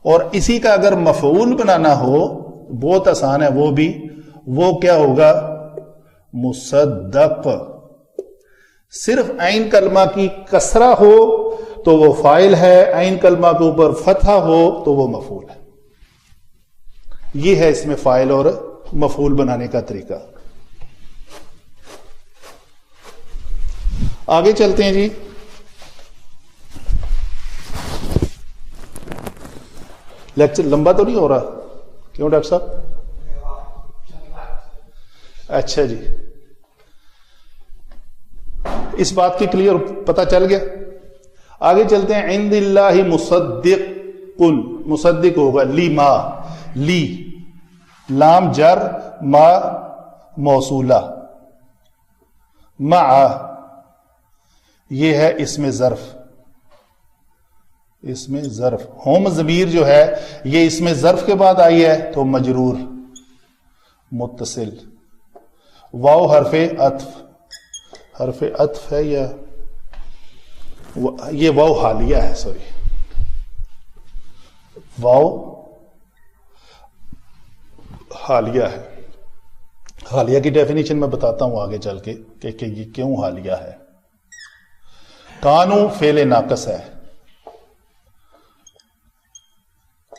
اور اسی کا اگر مفعول بنانا ہو بہت آسان ہے وہ بھی، وہ کیا ہوگا؟ مصدق۔ صرف عین کلمہ کی کسرہ ہو تو وہ فاعل ہے، عین کلمہ کے اوپر فتحہ ہو تو وہ مفعول ہے۔ یہ ہے اس میں فاعل اور مفعول بنانے کا طریقہ۔ آگے چلتے ہیں جی۔ لیکچر لمبا تو نہیں ہو رہا؟ کیوں ڈاکٹر صاحب؟ اچھا جی، اس بات کی کلیئر پتہ چل گیا۔ آگے چلتے ہیں۔ عند اللہ مصدق، قل مصدق ہوگا لی ما، لی لام جر، ما موصولہ، مع یہ ہے اس میں ظرف، اس میں ظرف ہوم ضمیر جو ہے یہ اس میں ظرف کے بعد آئی ہے تو مجرور متصل۔ واو حرف عطف، حرف عطف ہے یا یہ واو حالیہ ہے، سوری واو حالیہ ہے۔ حالیہ کی ڈیفینیشن میں بتاتا ہوں آگے چل کے کہ یہ کیوں حالیہ ہے۔ کانو فعل ناقص ہے،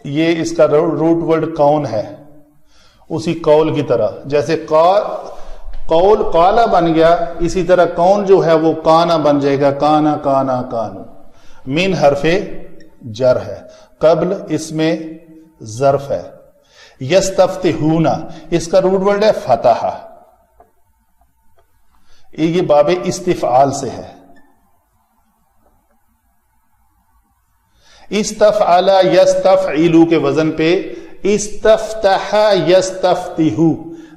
یہ اس کا روٹ ورڈ کون ہے، اسی قول کی طرح جیسے قول قالا بن گیا، اسی طرح کون جو ہے وہ کانا بن جائے گا، کانا کانا کانو۔ من حرف جر ہے، قبل اس میں ظرف ہے۔ یستفتحون اس کا روٹ ورڈ ہے فتح، یہ باب استفعال سے ہے۔ استفعل یستفعلو کے وزن پہ استفتح یستفتحو،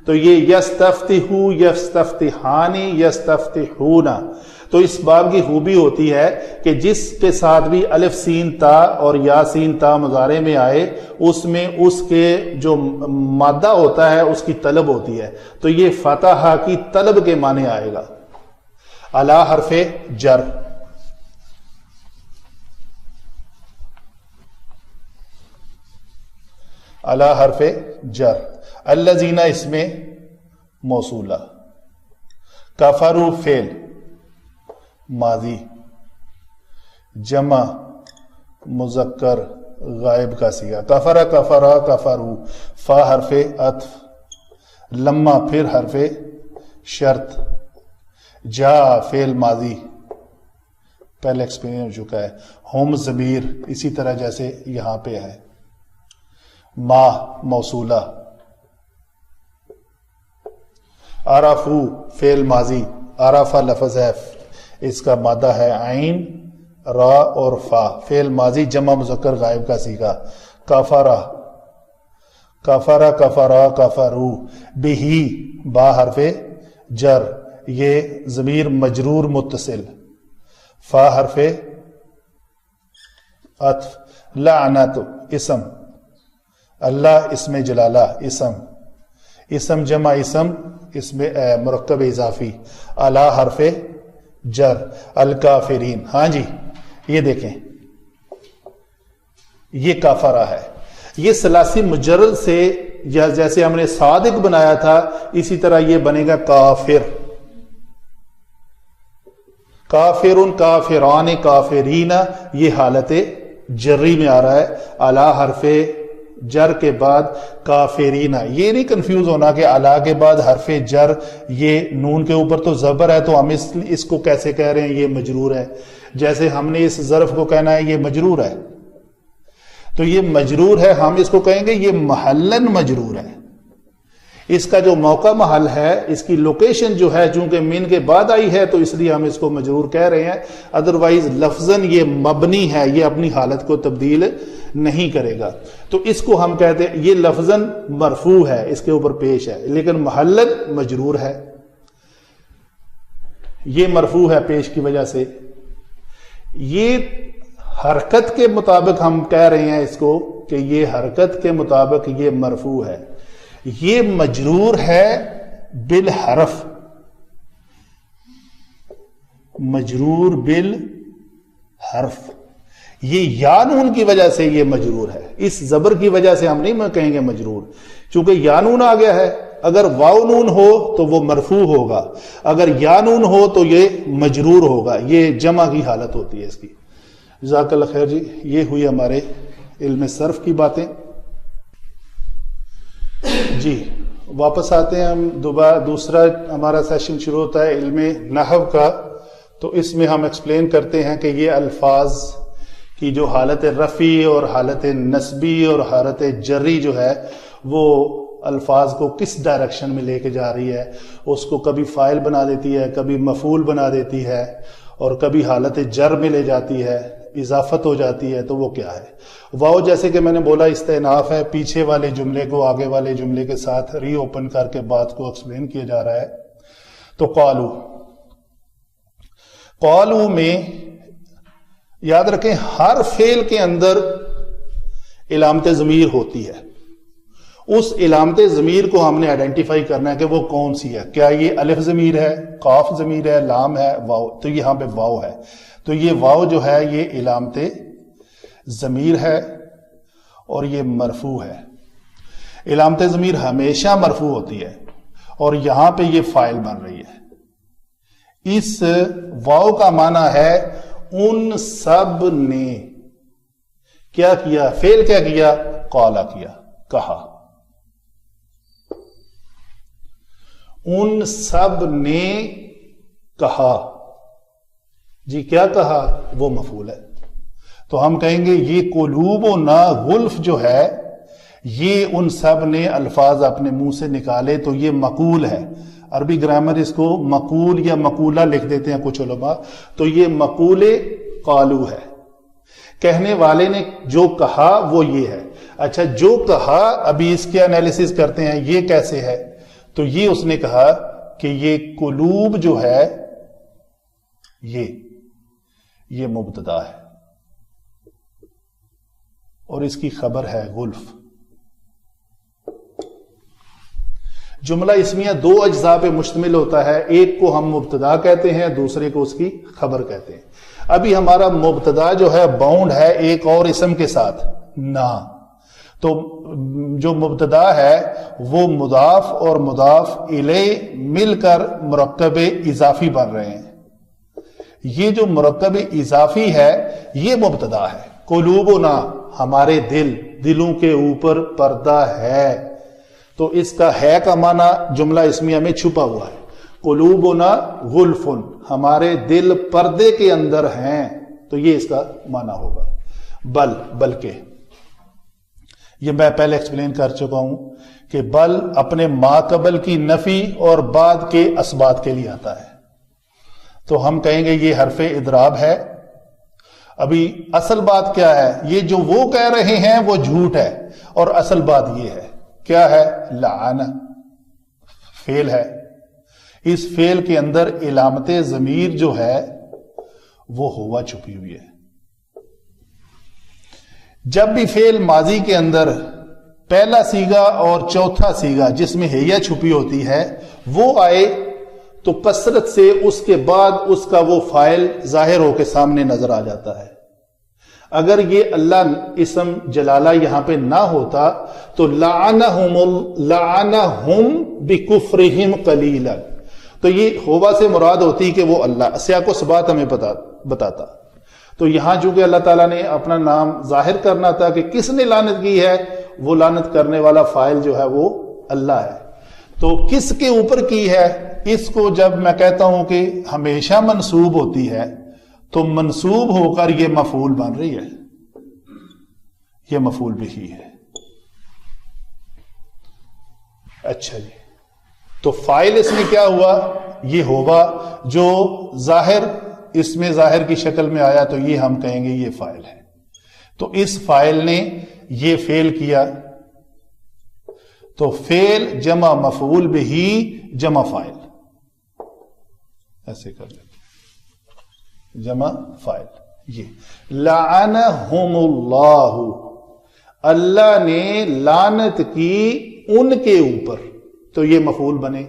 تو یہ یستفتحو، یستفتحانی، یستفتحون۔ تو اس باب کی خوبی ہوتی ہے کہ جس کے ساتھ بھی الف سین تا اور یا سین تا مضارع میں آئے اس میں اس کے جو مادہ ہوتا ہے اس کی طلب ہوتی ہے، تو یہ فتح کی طلب کے معنی آئے گا۔ علی حرف جر، علی حرف جر، الذین اس میں موصولہ، کفروا فعل ماضی، جمع مذکر غائب کا صیغہ، کفر کفرا کفروا، فا حرف عطف، لما پھر حرف شرط، جا فعل ماضی پہلے ایکسپلین ہو چکا ہے، ہم ضمیر اسی طرح جیسے یہاں پہ ہے، ما موصولہ، عرفو فعل ماضی، عرفہ لفظ ہے اس کا مادہ ہے عین را اور فا، فعل ماضی جمع مذکر غائب کا صیغہ، کفرا کفرا کفرا کفرو، بہی با حرف جر، یہ ضمیر مجرور متصل، فا حرف عطف، لعنت اسم، اللہ اسم جلالہ اسم، اسم جمع اسم اس میں مرکب اضافی، علی حرف جر، الکافرین۔ ہاں جی یہ دیکھیں یہ کافرہ ہے. یہ ثلاثی مجرد سے یا جیسے ہم نے صادق بنایا تھا اسی طرح یہ بنے گا کافر. کافرن، کافران، کافرین، یہ حالت جری میں آ رہا ہے. اعلی حرف جر کے بعد کافرین. یہ نہیں کنفیوز ہونا کہ اعلی کے بعد حرف جر یہ نون کے اوپر تو زبر ہے تو ہم اس کو کیسے کہہ رہے ہیں یہ مجرور ہے. جیسے ہم نے اس ظرف کو کہنا ہے یہ مجرور ہے تو یہ مجرور ہے، ہم اس کو کہیں گے یہ محلن مجرور ہے. اس کا جو موقع محل ہے، اس کی لوکیشن جو ہے چونکہ من کے بعد آئی ہے تو اس لیے ہم اس کو مجرور کہہ رہے ہیں. ادروائز لفظاً یہ مبنی ہے، یہ اپنی حالت کو تبدیل نہیں کرے گا. تو اس کو ہم کہتے ہیں یہ لفظاً مرفوع ہے، اس کے اوپر پیش ہے، لیکن محلن مجرور ہے. یہ مرفوع ہے پیش کی وجہ سے. یہ حرکت کے مطابق ہم کہہ رہے ہیں اس کو کہ یہ حرکت کے مطابق یہ مرفوع ہے. یہ مجرور ہے بالحرف، مجرور بالحرف. یہ یا نون کی وجہ سے یہ مجرور ہے، اس زبر کی وجہ سے ہم نہیں کہیں گے مجرور، چونکہ یا نون آ گیا ہے. اگر واو نون ہو تو وہ مرفوع ہوگا، اگر یا نون ہو تو یہ مجرور ہوگا. یہ جمع کی حالت ہوتی ہے اس کی. جزاک اللہ خیر جی. یہ ہوئی ہمارے علم صرف کی باتیں. جی واپس آتے ہیں ہم دوسرا ہمارا سیشن شروع ہوتا ہے علم نحو کا. تو اس میں ہم ایکسپلین کرتے ہیں کہ یہ الفاظ کی جو حالت رفعی اور حالت نصبی اور حالت جری جو ہے وہ الفاظ کو کس ڈائریکشن میں لے کے جا رہی ہے. اس کو کبھی فاعل بنا دیتی ہے، کبھی مفعول بنا دیتی ہے، اور کبھی حالت جر میں لے جاتی ہے، اضافت ہو جاتی ہے. تو وہ کیا ہے؟ واو جیسے کہ میں نے بولا استئناف ہے، پیچھے والے جملے کو آگے والے جملے کے ساتھ ری اوپن کر کے بات کو ایکسپلین کیا جا رہا ہے. تو قالو میں یاد رکھیں ہر فعل کے اندر علامت ضمیر ہوتی ہے. اس علامت ضمیر کو ہم نے آئیڈینٹیفائی کرنا ہے کہ وہ کون سی ہے. کیا یہ الف ضمیر ہے، قاف ضمیر ہے، لام ہے، واو؟ تو یہاں پہ واو ہے. تو یہ واو جو ہے یہ علامت ضمیر ہے اور یہ مرفوع ہے. علامت ضمیر ہمیشہ مرفوع ہوتی ہے اور یہاں پہ یہ فاعل بن رہی ہے. اس واو کا معنی ہے ان سب نے کیا کیا، فعل کیا کیا، قالا کیا، کہا. ان سب نے کہا. جی کیا کہا؟ وہ مفعول ہے. تو ہم کہیں گے یہ قلوب و نا غلف جو ہے یہ ان سب نے الفاظ اپنے منہ سے نکالے تو یہ مقول ہے. عربی گرامر اس کو مقول یا مقولہ لکھ دیتے ہیں کچھ علماء. تو یہ مقول قالو ہے، کہنے والے نے جو کہا وہ یہ ہے. اچھا جو کہا ابھی اس کے انالیسس کرتے ہیں یہ کیسے ہے. تو یہ اس نے کہا کہ یہ قلوب جو ہے یہ مبتدا ہے اور اس کی خبر ہے غلف. جملہ اسمیہ دو اجزاء پہ مشتمل ہوتا ہے، ایک کو ہم مبتدا کہتے ہیں، دوسرے کو اس کی خبر کہتے ہیں. ابھی ہمارا مبتدا جو ہے باؤنڈ ہے ایک اور اسم کے ساتھ، نا. تو جو مبتدا ہے وہ مضاف اور مضاف الیہ مل کر مرکب اضافی بن رہے ہیں. یہ جو مرکب اضافی ہے یہ مبتدا ہے. قلوبنا ہمارے دلوں کے اوپر پردہ ہے. تو اس کا ہے کا معنی جملہ اسمیہ میں چھپا ہوا ہے. قلوبنا غلف ہمارے دل پردے کے اندر ہیں. تو یہ اس کا معنی ہوگا. بلکہ یہ میں پہلے ایکسپلین کر چکا ہوں کہ بل اپنے ما قبل کی نفی اور بعد کے اسبات کے لیے آتا ہے. تو ہم کہیں گے یہ حرف اضراب ہے. ابھی اصل بات کیا ہے؟ یہ جو وہ کہہ رہے ہیں وہ جھوٹ ہے اور اصل بات یہ ہے. کیا ہے؟ لعن فعل ہے. اس فعل کے اندر علامت ضمیر جو ہے وہ ہوا چھپی ہوئی ہے. جب بھی فعل ماضی کے اندر پہلا سیگا اور چوتھا سیگا جس میں ہیا چھپی ہوتی ہے وہ آئے تو کثرت سے اس کے بعد اس کا وہ فاعل ظاہر ہو کے سامنے نظر آ جاتا ہے. اگر یہ اللہ اسم جلالہ یہاں پہ نہ ہوتا تو لعنہم بکفرہم قلیلا، تو یہ ہوبا سے مراد ہوتی کہ وہ اللہ، سیاق و سبات ہمیں بتاتا. تو یہاں چونکہ اللہ تعالیٰ نے اپنا نام ظاہر کرنا تھا کہ کس نے لعنت کی ہے، وہ لعنت کرنے والا فاعل جو ہے وہ اللہ ہے. تو کس کے اوپر کی ہے، اس کو جب میں کہتا ہوں کہ ہمیشہ منسوب ہوتی ہے تو منسوب ہو کر یہ مفعول بن رہی ہے، یہ مفعول بھی ہے. اچھا جی، تو فاعل اس میں کیا ہوا، یہ ہوگا جو ظاہر، اس میں ظاہر کی شکل میں آیا تو یہ ہم کہیں گے یہ فاعل ہے. تو اس فاعل نے یہ فعل کیا، تو فعل جمع مفعول بہ جمع فاعل، ایسے کر لیتے جمع فاعل. یہ لعنہم اللہ، اللہ نے لعنت کی ان کے اوپر، تو یہ مفعول بنے.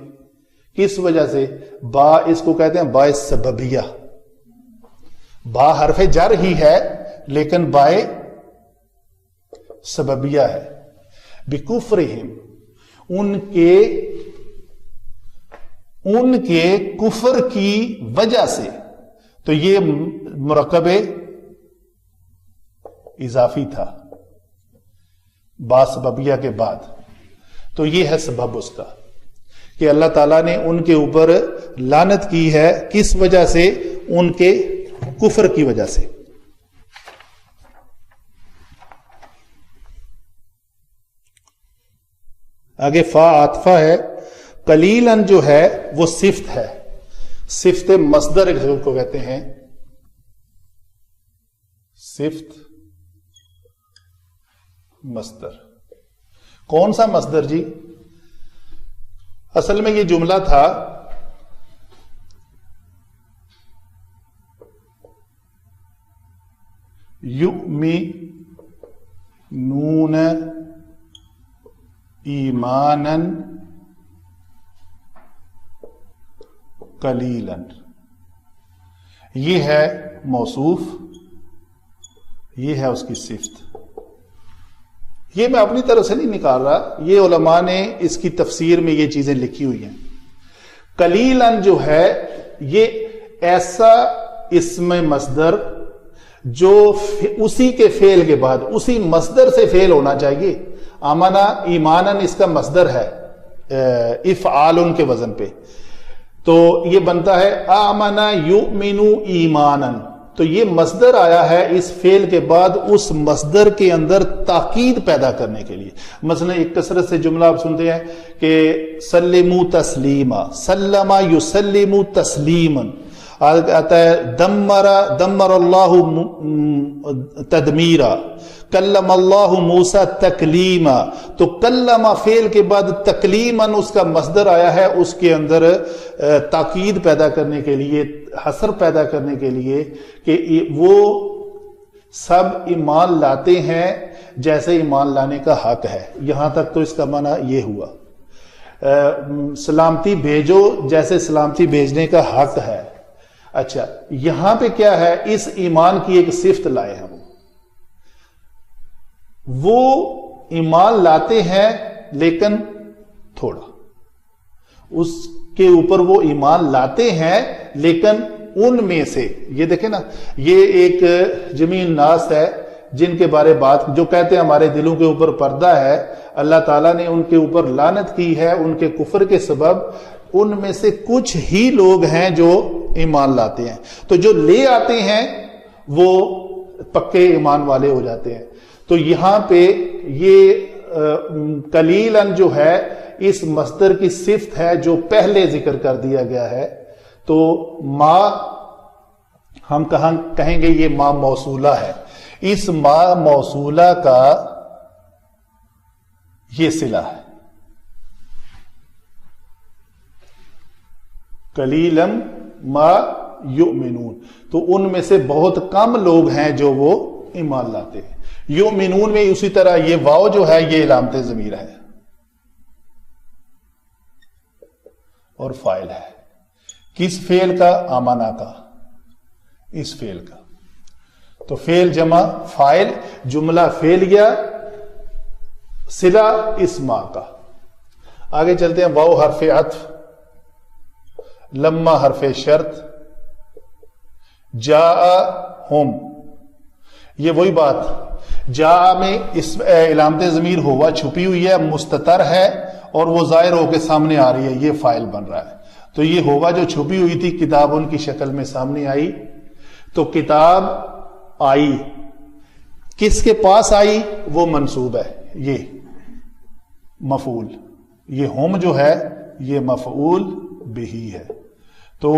کس وجہ سے؟ با، اس کو کہتے ہیں با سببیہ. با حرف جر ہی ہے لیکن با سببیہ ہے. بکفرہم، ان کے کفر کی وجہ سے، تو یہ مرکب اضافی تھا با سببیہ کے بعد، تو یہ ہے سبب اس کا کہ اللہ تعالیٰ نے ان کے اوپر لعنت کی ہے. کس وجہ سے؟ ان کے کفر کی وجہ سے. آگے فا عاطفہ ہے. قلیلاً جو ہے وہ صفت ہے، صفت مصدر کو کہتے ہیں. صفت مصدر. کون سا مصدر جی؟ اصل میں یہ جملہ تھا یؤمنون ایمانا قلیلا. یہ ہے موصوف، یہ ہے اس کی صفت. یہ میں اپنی طرف سے نہیں نکال رہا، یہ علماء نے اس کی تفسیر میں یہ چیزیں لکھی ہوئی ہیں. قلیلاً جو ہے یہ ایسا اسم مصدر جو اسی کے فعل کے بعد اسی مصدر سے فعل ہونا چاہیے. آمنا ایمانن اس کا مصدر ہے افعال کے وزن پہ، تو یہ بنتا ہے آمنا یؤمنو ایمانن. تو یہ مصدر آیا ہے اس فعل کے بعد اس مصدر کے اندر تاکید پیدا کرنے کے لیے. مثلا ایک کثرت سے جملہ آپ سنتے ہیں کہ سلموا تسلیما، سلما یسلم تسلیما. آتا ہے دمر اللہ تدمیرا، کلم اللہ موسیٰ تکلیما. تو کلمہ فعل کے بعد تکلیما اس کا مصدر آیا ہے، اس کے اندر تاکید پیدا کرنے کے لیے، حصر پیدا کرنے کے لیے کہ وہ سب ایمان لاتے ہیں جیسے ایمان لانے کا حق ہے. یہاں تک تو اس کا معنی یہ ہوا. سلامتی بھیجو جیسے سلامتی بھیجنے کا حق ہے. اچھا، یہاں پہ کیا ہے؟ اس ایمان کی ایک صفت لائے ہیں. وہ ایمان لاتے ہیں لیکن تھوڑا، اس کے اوپر وہ ایمان لاتے ہیں لیکن ان میں سے، یہ دیکھیں نا، یہ ایک جمیع ناس ہے جن کے بارے بات جو کہتے ہیں ہمارے دلوں کے اوپر پردہ ہے. اللہ تعالیٰ نے ان کے اوپر لعنت کی ہے ان کے کفر کے سبب. ان میں سے کچھ ہی لوگ ہیں جو ایمان لاتے ہیں، تو جو لے آتے ہیں وہ پکے ایمان والے ہو جاتے ہیں. تو یہاں پہ یہ قلیلاً جو ہے اس مصدر کی صفت ہے جو پہلے ذکر کر دیا گیا ہے. تو ما ہم کہیں گے یہ ما موصولہ ہے. اس ما موصولہ کا یہ صلہ ہے. قلیلاً ما یؤمنون، تو ان میں سے بہت کم لوگ ہیں جو وہ ایمان لاتے ہیں. یؤمنون میں اسی طرح یہ واو جو ہے یہ علامت ضمیر ہے اور فاعل ہے. کس فعل کا؟ آمنا کا، اس فعل کا. تو فعل جمع فاعل، جملہ فعلیہ، صلہ اس ما کا. آگے چلتے ہیں. واو حرف عطف، لما حرف شرط، جاء ہم. یہ وہی بات، جاء میں اس علامت ضمیر ہوا چھپی ہوئی ہے، مستتر ہے اور وہ ظاہر ہو کے سامنے آ رہی ہے، یہ فاعل بن رہا ہے. تو یہ ہوا جو چھپی ہوئی تھی کتاب ان کی شکل میں سامنے آئی، تو کتاب آئی، کس کے پاس آئی؟ وہ منصوب ہے، یہ مفعول. یہ ہم جو ہے یہ مفعول بہی ہے. تو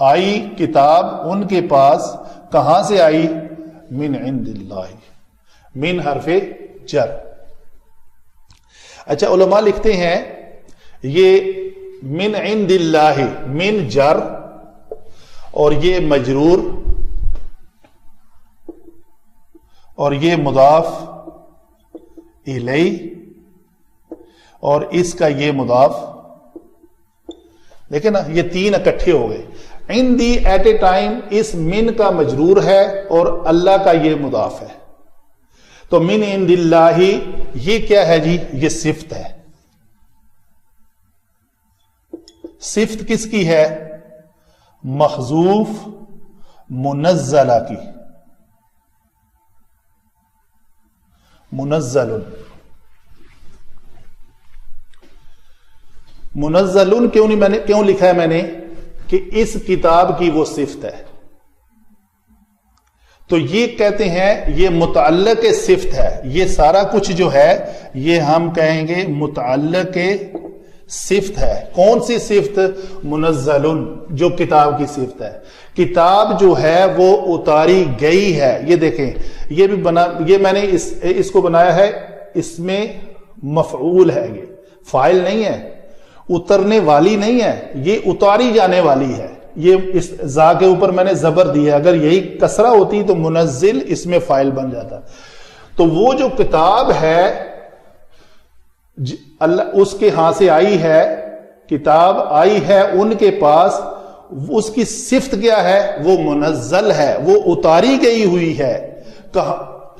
آئی کتاب ان کے پاس، کہاں سے آئی؟ من عند اللہ، من حرف جر. اچھا علماء لکھتے ہیں یہ من عند اللہ، من جر اور یہ مجرور اور یہ مضاف الیہ اور اس کا یہ مضاف، دیکھیں نا یہ تین اکٹھے ہو گئے. عندی ایٹ اے ٹائم اس من کا مجرور ہے اور اللہ کا یہ مضاف ہے. تو من عند اللہ یہ کیا ہے جی؟ یہ صفت ہے. صفت کس کی ہے؟ محذوف منزلہ کی. منزل، منزل کیوں لکھا ہے میں نے؟ کہ اس کتاب کی وہ صفت ہے. تو یہ کہتے ہیں یہ متعلق صفت ہے. یہ سارا کچھ جو ہے یہ ہم کہیں گے متعلق صفت ہے. کون سی صفت؟ منزل، جو کتاب کی صفت ہے. کتاب جو ہے وہ اتاری گئی ہے. یہ دیکھیں یہ بھی یہ میں نے اس کو بنایا ہے، اس میں مفعول ہے، یہ فاعل نہیں ہے، اترنے والی نہیں ہے، یہ اتاری جانے والی ہے. یہ اس زا کے اوپر میں نے زبر دی ہے، اگر یہی کسرہ ہوتی تو منزل اس میں فاعل بن جاتا. تو وہ جو کتاب ہے اللہ اس کے ہاں سے آئی ہے، کتاب آئی ہے ان کے پاس، اس کی صفت کیا ہے؟ وہ منزل ہے، وہ اتاری گئی ہوئی ہے.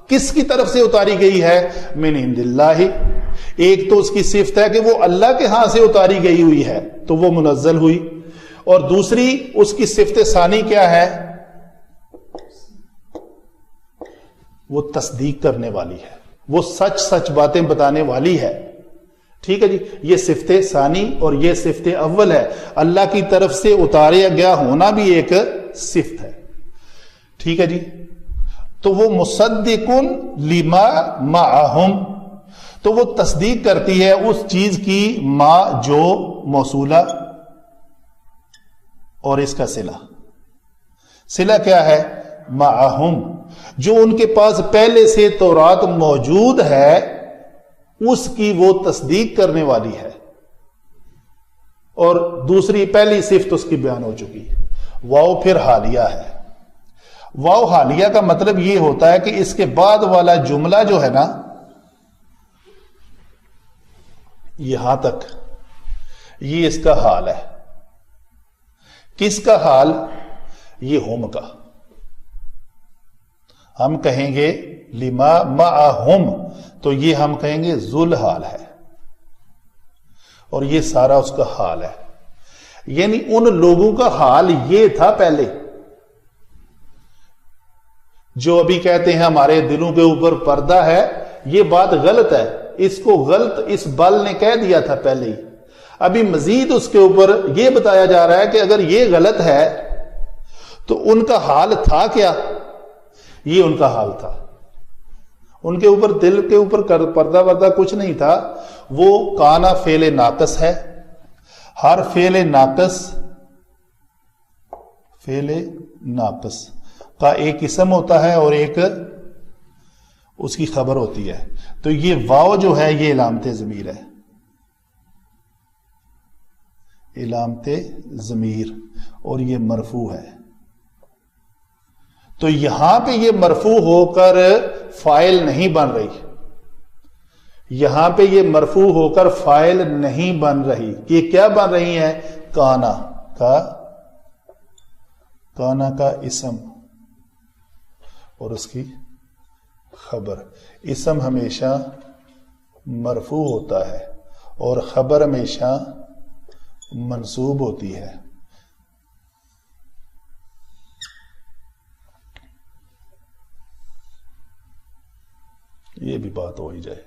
کس کی طرف سے اتاری گئی ہے؟ من عند اللہ. ایک تو اس کی صفت ہے کہ وہ اللہ کے ہاں سے اتاری گئی ہوئی ہے تو وہ منزل ہوئی، اور دوسری اس کی صفت ثانی کیا ہے؟ وہ تصدیق کرنے والی ہے، وہ سچ سچ باتیں بتانے والی ہے. ٹھیک ہے جی. یہ صفت ثانی اور یہ صفت اول ہے. اللہ کی طرف سے اتارا گیا ہونا بھی ایک صفت ہے. ٹھیک ہے جی. تو وہ مصدقن لما معہم، تو وہ تصدیق کرتی ہے اس چیز کی ما جو موصولہ اور اس کا صلہ. صلہ کیا ہے؟ معہم، جو ان کے پاس پہلے سے تورات موجود ہے اس کی وہ تصدیق کرنے والی ہے. اور دوسری پہلی صفت اس کی بیان ہو چکی. واو پھر حالیہ ہے. واو حالیہ کا مطلب یہ ہوتا ہے کہ اس کے بعد والا جملہ جو ہے نا یہاں تک، یہ اس کا حال ہے. کس کا حال؟ یہ ہم کا. ہم کہیں گے لما معہم تو یہ ہم کہیں گے ذل حال ہے، اور یہ سارا اس کا حال ہے. یعنی ان لوگوں کا حال یہ تھا پہلے، جو ابھی کہتے ہیں ہمارے دلوں کے اوپر پردہ ہے. یہ بات غلط ہے، اس کو غلط اس بل نے کہہ دیا تھا پہلے ہی. ابھی مزید اس کے اوپر یہ بتایا جا رہا ہے کہ اگر یہ غلط ہے تو ان کا حال تھا کیا؟ یہ ان کا حال تھا. ان کے اوپر دل کے اوپر پردہ وردہ کچھ نہیں تھا. وہ کانا فعل ناقص ہے. ہر فعل ناقص کا ایک اسم ہوتا ہے اور ایک اس کی خبر ہوتی ہے. تو یہ واو جو ہے یہ علامت ضمیر ہے، علامت ضمیر، اور یہ مرفوع ہے. تو یہاں پہ یہ مرفوع ہو کر فاعل نہیں بن رہی. یہاں پہ یہ مرفوع ہو کر فاعل نہیں بن رہی. یہ کیا بن رہی ہیں؟ کانا کا اسم، اور اس کی خبر. اسم ہمیشہ مرفوع ہوتا ہے اور خبر ہمیشہ منصوب ہوتی ہے. یہ بھی بات ہو ہی جائے.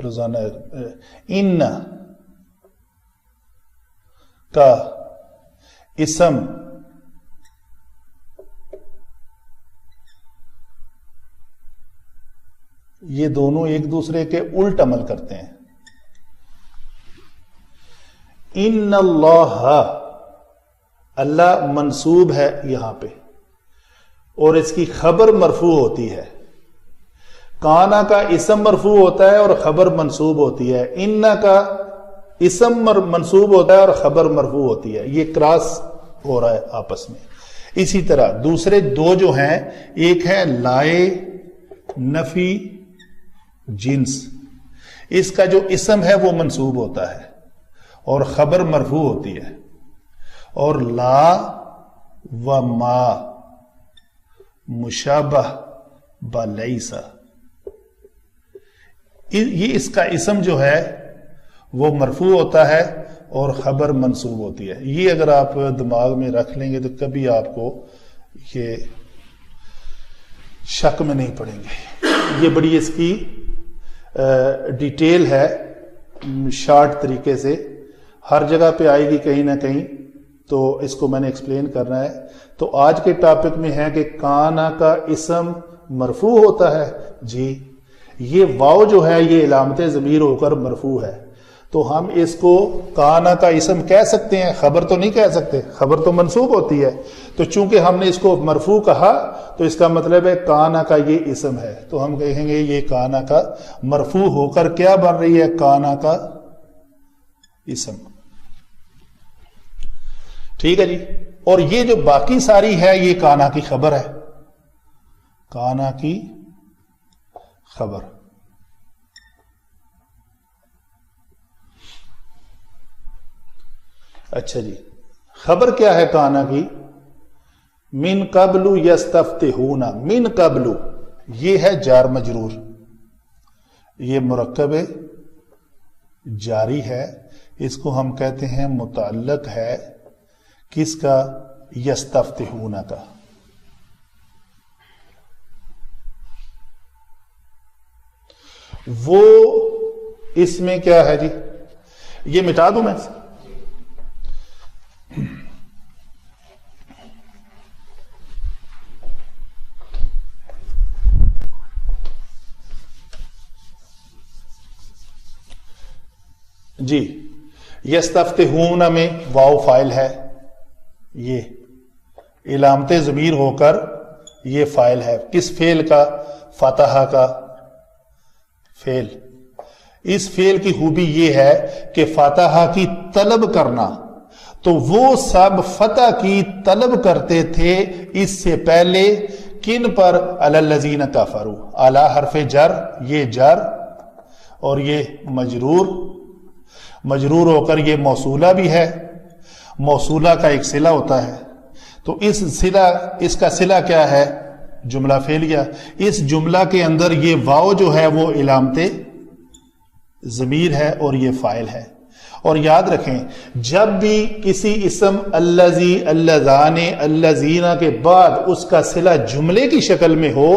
روزانہ ان کا اسم یہ دونوں ایک دوسرے کے الٹ عمل کرتے ہیں. ان اللہ، اللہ منصوب ہے یہاں پہ اور اس کی خبر مرفوع ہوتی ہے. کانا کا اسم مرفوع ہوتا ہے اور خبر منصوب ہوتی ہے. ان کا اسم منصوب ہوتا ہے اور خبر مرفوع ہوتی ہے. یہ کراس ہو رہا ہے آپس میں. اسی طرح دوسرے دو جو ہیں، ایک ہے لائے نفی جنس، اس کا جو اسم ہے وہ منصوب ہوتا ہے اور خبر مرفوع ہوتی ہے. اور لا و ما مشابہ بلیسا، یہ اس کا اسم جو ہے وہ مرفوع ہوتا ہے اور خبر منصوب ہوتی ہے. یہ اگر آپ دماغ میں رکھ لیں گے تو کبھی آپ کو یہ شک میں نہیں پڑیں گے. یہ بڑی اس کی ڈیٹیل ہے، شارٹ طریقے سے ہر جگہ پہ آئے گی کہیں نہ کہیں، تو اس کو میں نے ایکسپلین کرنا ہے. تو آج کے ٹاپک میں ہے کہ کانا کا اسم مرفوع ہوتا ہے. جی یہ واو جو ہے یہ علامت ضمیر ہو کر مرفوع ہے، تو ہم اس کو کانا کا اسم کہہ سکتے ہیں، خبر تو نہیں کہہ سکتے، خبر تو منصوب ہوتی ہے. تو چونکہ ہم نے اس کو مرفوع کہا تو اس کا مطلب ہے کانا کا یہ اسم ہے، تو ہم کہیں گے یہ کانا کا مرفوع ہو کر کیا بن رہی ہے؟ کانا کا اسم. ٹھیک ہے جی. اور یہ جو باقی ساری ہے یہ کانا کی خبر ہے، کانا کی خبر. اچھا جی، خبر کیا ہے کانا کی؟ من قبل یستفتحون. من قبل یہ ہے جار مجرور، یہ مرکب جاری ہے، اس کو ہم کہتے ہیں متعلق ہے کس کا؟ یستفتحون کا. وہ اس میں کیا ہے جی؟ یہ مٹا دوں میں. جی یستفتحون میں واو فاعل ہے، یہ علامت ضمیر ہو کر یہ فاعل ہے. کس فعل کا؟ فتح کا فعل. اس فعل کی خوبی یہ ہے کہ فتح کی طلب کرنا، تو وہ سب فتح کی طلب کرتے تھے اس سے پہلے. کن پر؟ علی الذین کفروا. اعلی حرف جر، یہ جر اور یہ مجرور، مجرور ہو کر یہ موصولہ بھی ہے. موصولہ کا ایک صلہ ہوتا ہے، تو اس کا صلہ کیا ہے؟ جملہ فعلیہ. اس جملہ کے اندر یہ واو جو ہے وہ علامت ضمیر ہے اور یہ فاعل ہے. اور یاد رکھیں جب بھی کسی اسم الذی، اللذان، اللذین کے بعد اس کا صلہ جملے کی شکل میں ہو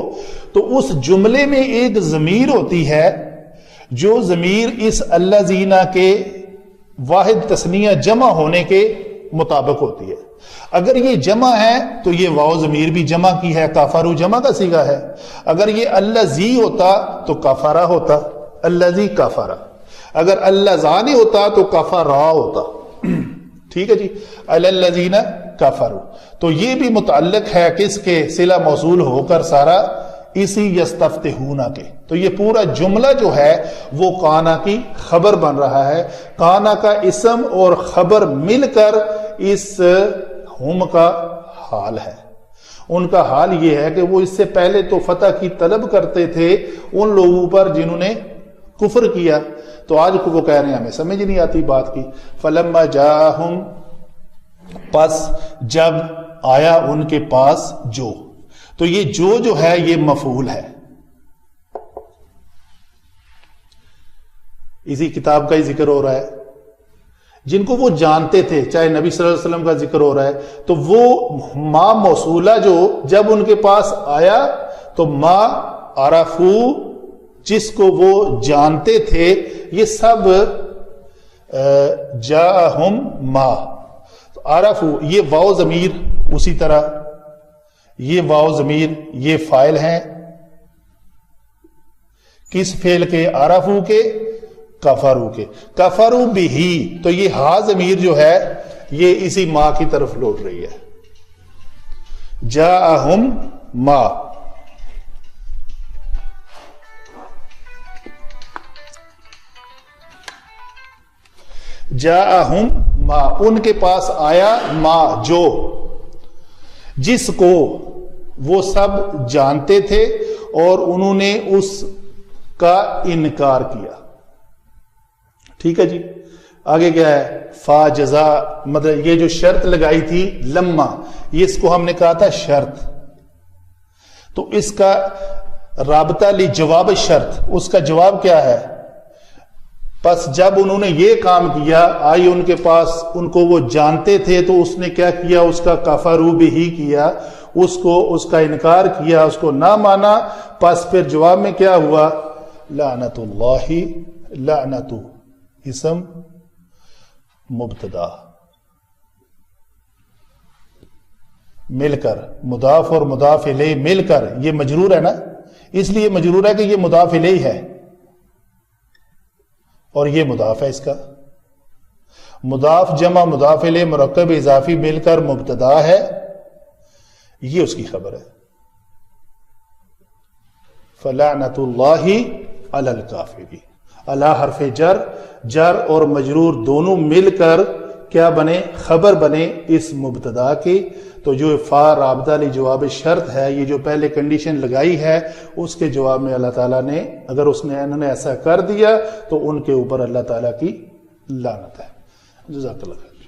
تو اس جملے میں ایک ضمیر ہوتی ہے جو ضمیر اس اللذین کے واحد تثنیہ جمع ہونے کے مطابق ہوتی ہے. اگر یہ جمع ہے تو یہ واو ضمیر بھی جمع کی ہے، کافرو جمع کا صیغہ ہے. اگر یہ الذی ہوتا تو کفرا ہوتا، الذی کفرا. اگر اللذان ہوتا تو کفرا ہوتا. ٹھیک ہے جی. الذین کفروا، تو یہ بھی متعلق ہے کس کے؟ صلہ موصول ہو کر سارا اسی یستفتحون کے. تو یہ پورا جملہ جو ہے وہ کانا کی خبر بن رہا ہے. کانا کا اسم اور خبر مل کر اس ہم کا حال ہے. ان کا حال یہ ہے کہ وہ اس سے پہلے تو فتح کی طلب کرتے تھے ان لوگوں پر جنہوں نے کفر کیا. تو آج کو وہ کہہ رہے ہیں ہمیں سمجھ نہیں آتی بات کی. فلما جاءہم، پس جب آیا ان کے پاس جو، تو یہ جو ہے یہ مفعول ہے. اسی کتاب کا ہی ذکر ہو رہا ہے. جن کو وہ جانتے تھے، چاہے نبی صلی اللہ علیہ وسلم کا ذکر ہو رہا ہے، تو وہ ما موصولہ جو جب ان کے پاس آیا تو ما عرفو، جس کو وہ جانتے تھے، یہ سب جاءہم ما عرفو. یہ واو ضمیر اسی طرح، یہ واو ضمیر یہ فاعل ہیں کس فعل کے؟ عرفو کے، کفرو کے. کفرو بھی، تو یہ ہا ضمیر جو ہے یہ اسی ما کی طرف لوٹ رہی ہے. جاءہم ما، جاءہم ما، ان کے پاس آیا ما جو، جس کو وہ سب جانتے تھے اور انہوں نے اس کا انکار کیا. ٹھیک ہے جی. آگے کیا ہے؟ فا جزا، مطلب یہ جو شرط لگائی تھی لما، یہ اس کو ہم نے کہا تھا شرط، تو اس کا رابطہ لی جواب شرط، اس کا جواب کیا ہے؟ پس جب انہوں نے یہ کام کیا، آئی ان کے پاس، ان کو وہ جانتے تھے، تو اس نے کیا کیا؟ اس کا کفرو بھی کیا، اس کو اس کا انکار کیا، اس کو نہ مانا. پس پھر جواب میں کیا ہوا؟ لعنت اللہ، لعنت اسم مبتدا مل کر، مضاف اور مضاف الیہ مل کر، یہ مجرور ہے نا، اس لیے مجرور ہے کہ یہ مضاف الیہ ہے اور یہ مضاف ہے. اس کا مضاف جمع مضاف الیہ مرکب اضافی مل کر مبتدا ہے، یہ اس کی خبر ہے. فلعنت اللہ علی الکافرین. اللہ حرف جر، جر اور مجرور دونوں مل کر کیا بنے؟ خبر بنے اس مبتدا کی. تو جو فا رابطہ لی جواب شرط ہے، یہ جو پہلے کنڈیشن لگائی ہے، اس کے جواب میں اللہ تعالیٰ نے، اگر انہوں نے ایسا کر دیا تو ان کے اوپر اللہ تعالیٰ کی لعنت ہے. جزاک اللہ خیر.